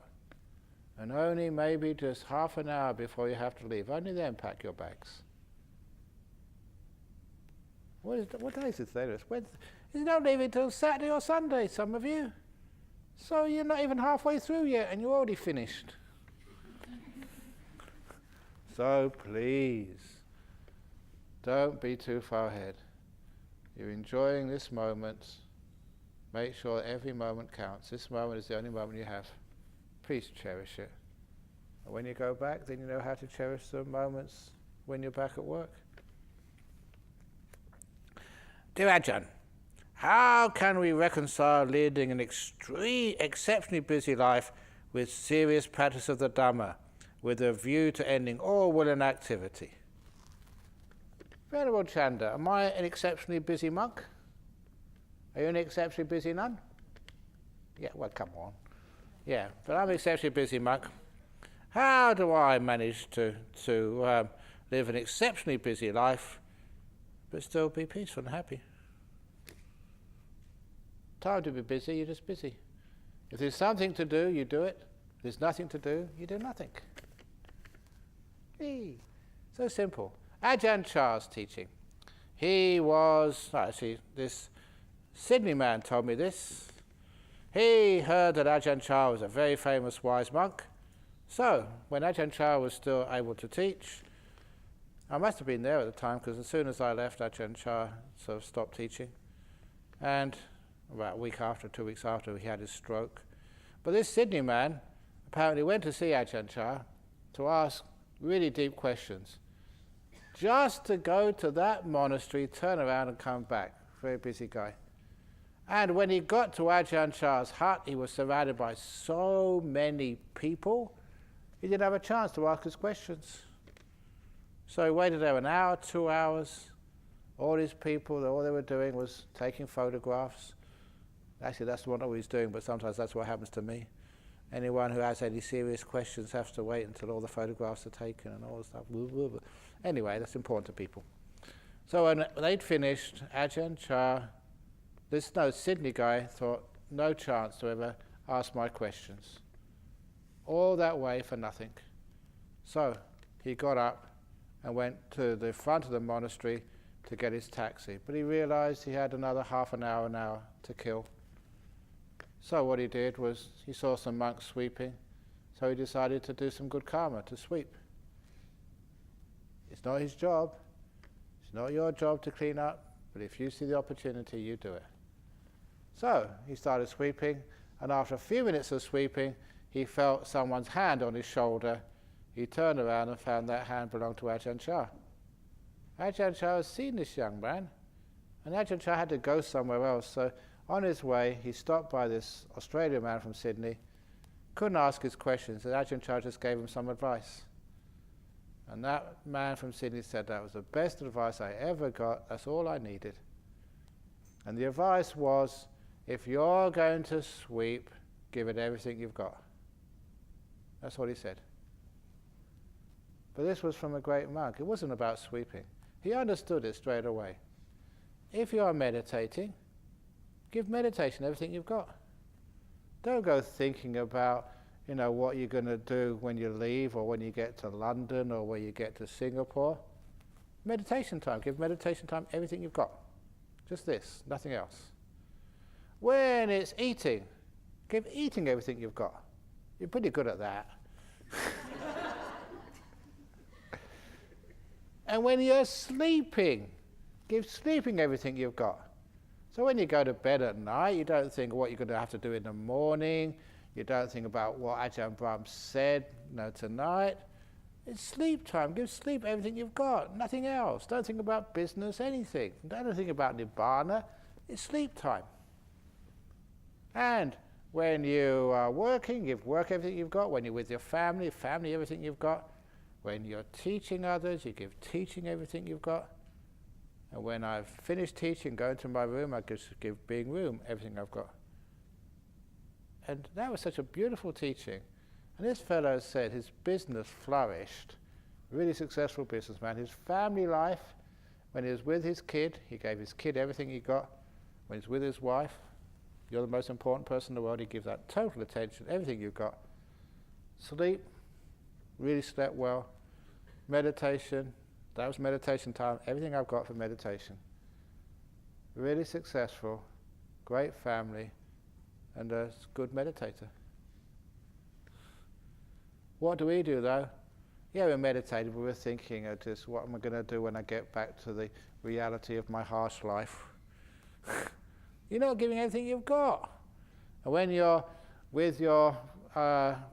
And only maybe just half an hour before you have to leave. Only then pack your bags. What day is it today? It's Wednesday. You don't leave it till Saturday or Sunday, some of you. So you're not even halfway through yet and you're already finished. So please, don't be too far ahead. You're enjoying this moment. Make sure every moment counts. This moment is the only moment you have. Please cherish it. And when you go back, then you know how to cherish the moments when you're back at work. Dear Ajahn, how can we reconcile leading an exceptionally busy life with serious practice of the Dhamma, with a view to ending all will and activity? Venerable Chanda, am I an exceptionally busy monk? Are you an exceptionally busy nun? Yeah, well, come on. Yeah, but I'm an exceptionally busy monk. How do I manage to live an exceptionally busy life but still be peaceful and happy? Time to be busy, you're just busy. If there's something to do, you do it. If there's nothing to do, you do nothing. Hey, so simple. Ajahn Chah's teaching. He was, this Sydney man told me this. He heard that Ajahn Chah was a very famous wise monk. So, when Ajahn Chah was still able to teach, I must have been there at the time, because as soon as I left, Ajahn Chah sort of stopped teaching. And about a week after, 2 weeks after, he had his stroke. But this Sydney man apparently went to see Ajahn Chah to ask really deep questions. Just to go to that monastery, turn around and come back. Very busy guy. And when he got to Ajahn Chah's hut, he was surrounded by so many people, he didn't have a chance to ask his questions. So he waited there an hour, 2 hours. All these people, all they were doing was taking photographs. Actually, that's not what he's doing, but sometimes that's what happens to me. Anyone who has any serious questions has to wait until all the photographs are taken and all the stuff. Anyway, that's important to people. So when they'd finished, Ajahn Chah, this Sydney guy, thought, no chance to ever ask my questions. All that way for nothing. So he got up and went to the front of the monastery to get his taxi. But he realized he had another half an hour to kill. So what he did was, he saw some monks sweeping, so he decided to do some good karma, to sweep. It's not his job, it's not your job to clean up, but if you see the opportunity, you do it. So he started sweeping, and after a few minutes of sweeping, he felt someone's hand on his shoulder. He turned around and found that hand belonged to Ajahn Chah. Ajahn Chah had seen this young man, and Ajahn Chah had to go somewhere else. So on his way, he stopped by this Australian man from Sydney, couldn't ask his questions, and Ajahn Chah just gave him some advice. And that man from Sydney said, that was the best advice I ever got, that's all I needed. And the advice was, if you're going to sweep, give it everything you've got. That's what he said. But this was from a great monk. It wasn't about sweeping. He understood it straight away. If you are meditating, give meditation everything you've got. Don't go thinking about, what you're going to do when you leave, or when you get to London, or when you get to Singapore. Meditation time. Give meditation time everything you've got. Just this, nothing else. When it's eating, give eating everything you've got. You're pretty good at that. And when you're sleeping, give sleeping everything you've got. So when you go to bed at night, you don't think what you're going to have to do in the morning. You don't think about what Ajahn Brahm said tonight. It's sleep time. Give sleep everything you've got, nothing else. Don't think about business, anything. Don't think about nibbana. It's sleep time. And when you are working, give work everything you've got. When you're with your family everything you've got. When you're teaching others, you give teaching everything you've got. And when I've finished teaching, go into my room, I just give being room everything I've got. And that was such a beautiful teaching. And this fellow said his business flourished, really successful businessman. His family life, when he was with his kid, he gave his kid everything he got. When he's with his wife, you're the most important person in the world, he gives that total attention, everything you've got. Sleep, really slept well. Meditation, that was meditation time, everything I've got for meditation. Really successful, great family, and a good meditator. What do we do though? Yeah, we're meditating, but we're thinking of just what am I going to do when I get back to the reality of my harsh life. You're not giving everything you've got. And when you're with your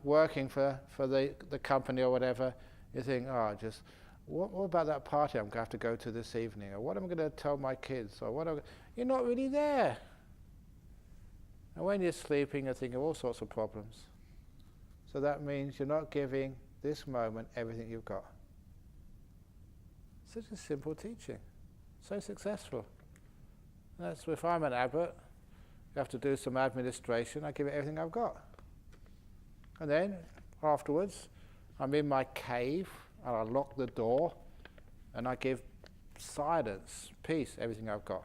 working for the company or whatever, you think, what about that party I'm going to have to go to this evening? Or what am I going to tell my kids? Or you're not really there. And when you're sleeping, you're thinking of all sorts of problems. So that means you're not giving this moment everything you've got. Such a simple teaching. So successful. That's if I'm an abbot, you have to do some administration, I give it everything I've got. And then, afterwards, I'm in my cave, and I lock the door, and I give silence, peace, everything I've got.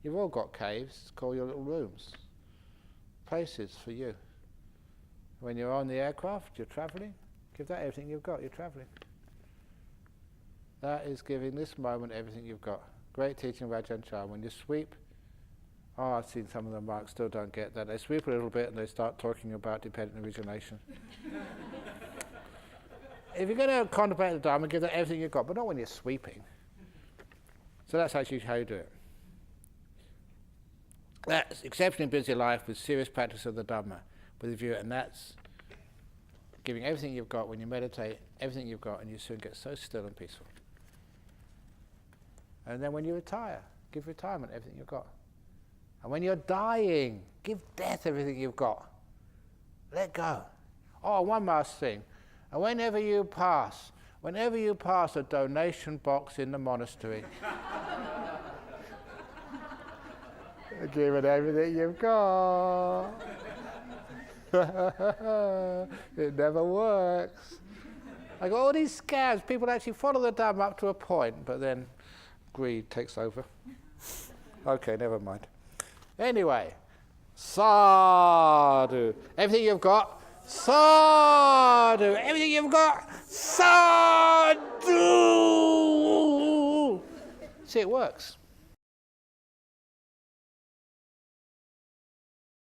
You've all got caves, it's called your little rooms. Places for you. When you're on the aircraft, you're travelling, give that everything you've got, you're travelling. That is giving this moment everything you've got. Great teaching of Ajahn Chah. When you sweep, I've seen some of the monks still don't get that. They sweep a little bit and they start talking about dependent origination. If you're going to contemplate the Dharma, give that everything you've got, but not when you're sweeping. So that's actually how you do it. That's exceptionally busy life with serious practice of the Dhamma, with a view, and that's giving everything you've got when you meditate, everything you've got, and you soon get so still and peaceful. And then when you retire, give retirement everything you've got. And when you're dying, give death everything you've got. Let go. Oh, one last thing. And whenever you pass a donation box in the monastery, give it everything you've got. It never works. I got all these scams. People actually follow the Dhamma up to a point, but then greed takes over. Okay, never mind. Anyway, sadhu. Everything you've got, sadhu. Everything you've got, sadhu. See, it works.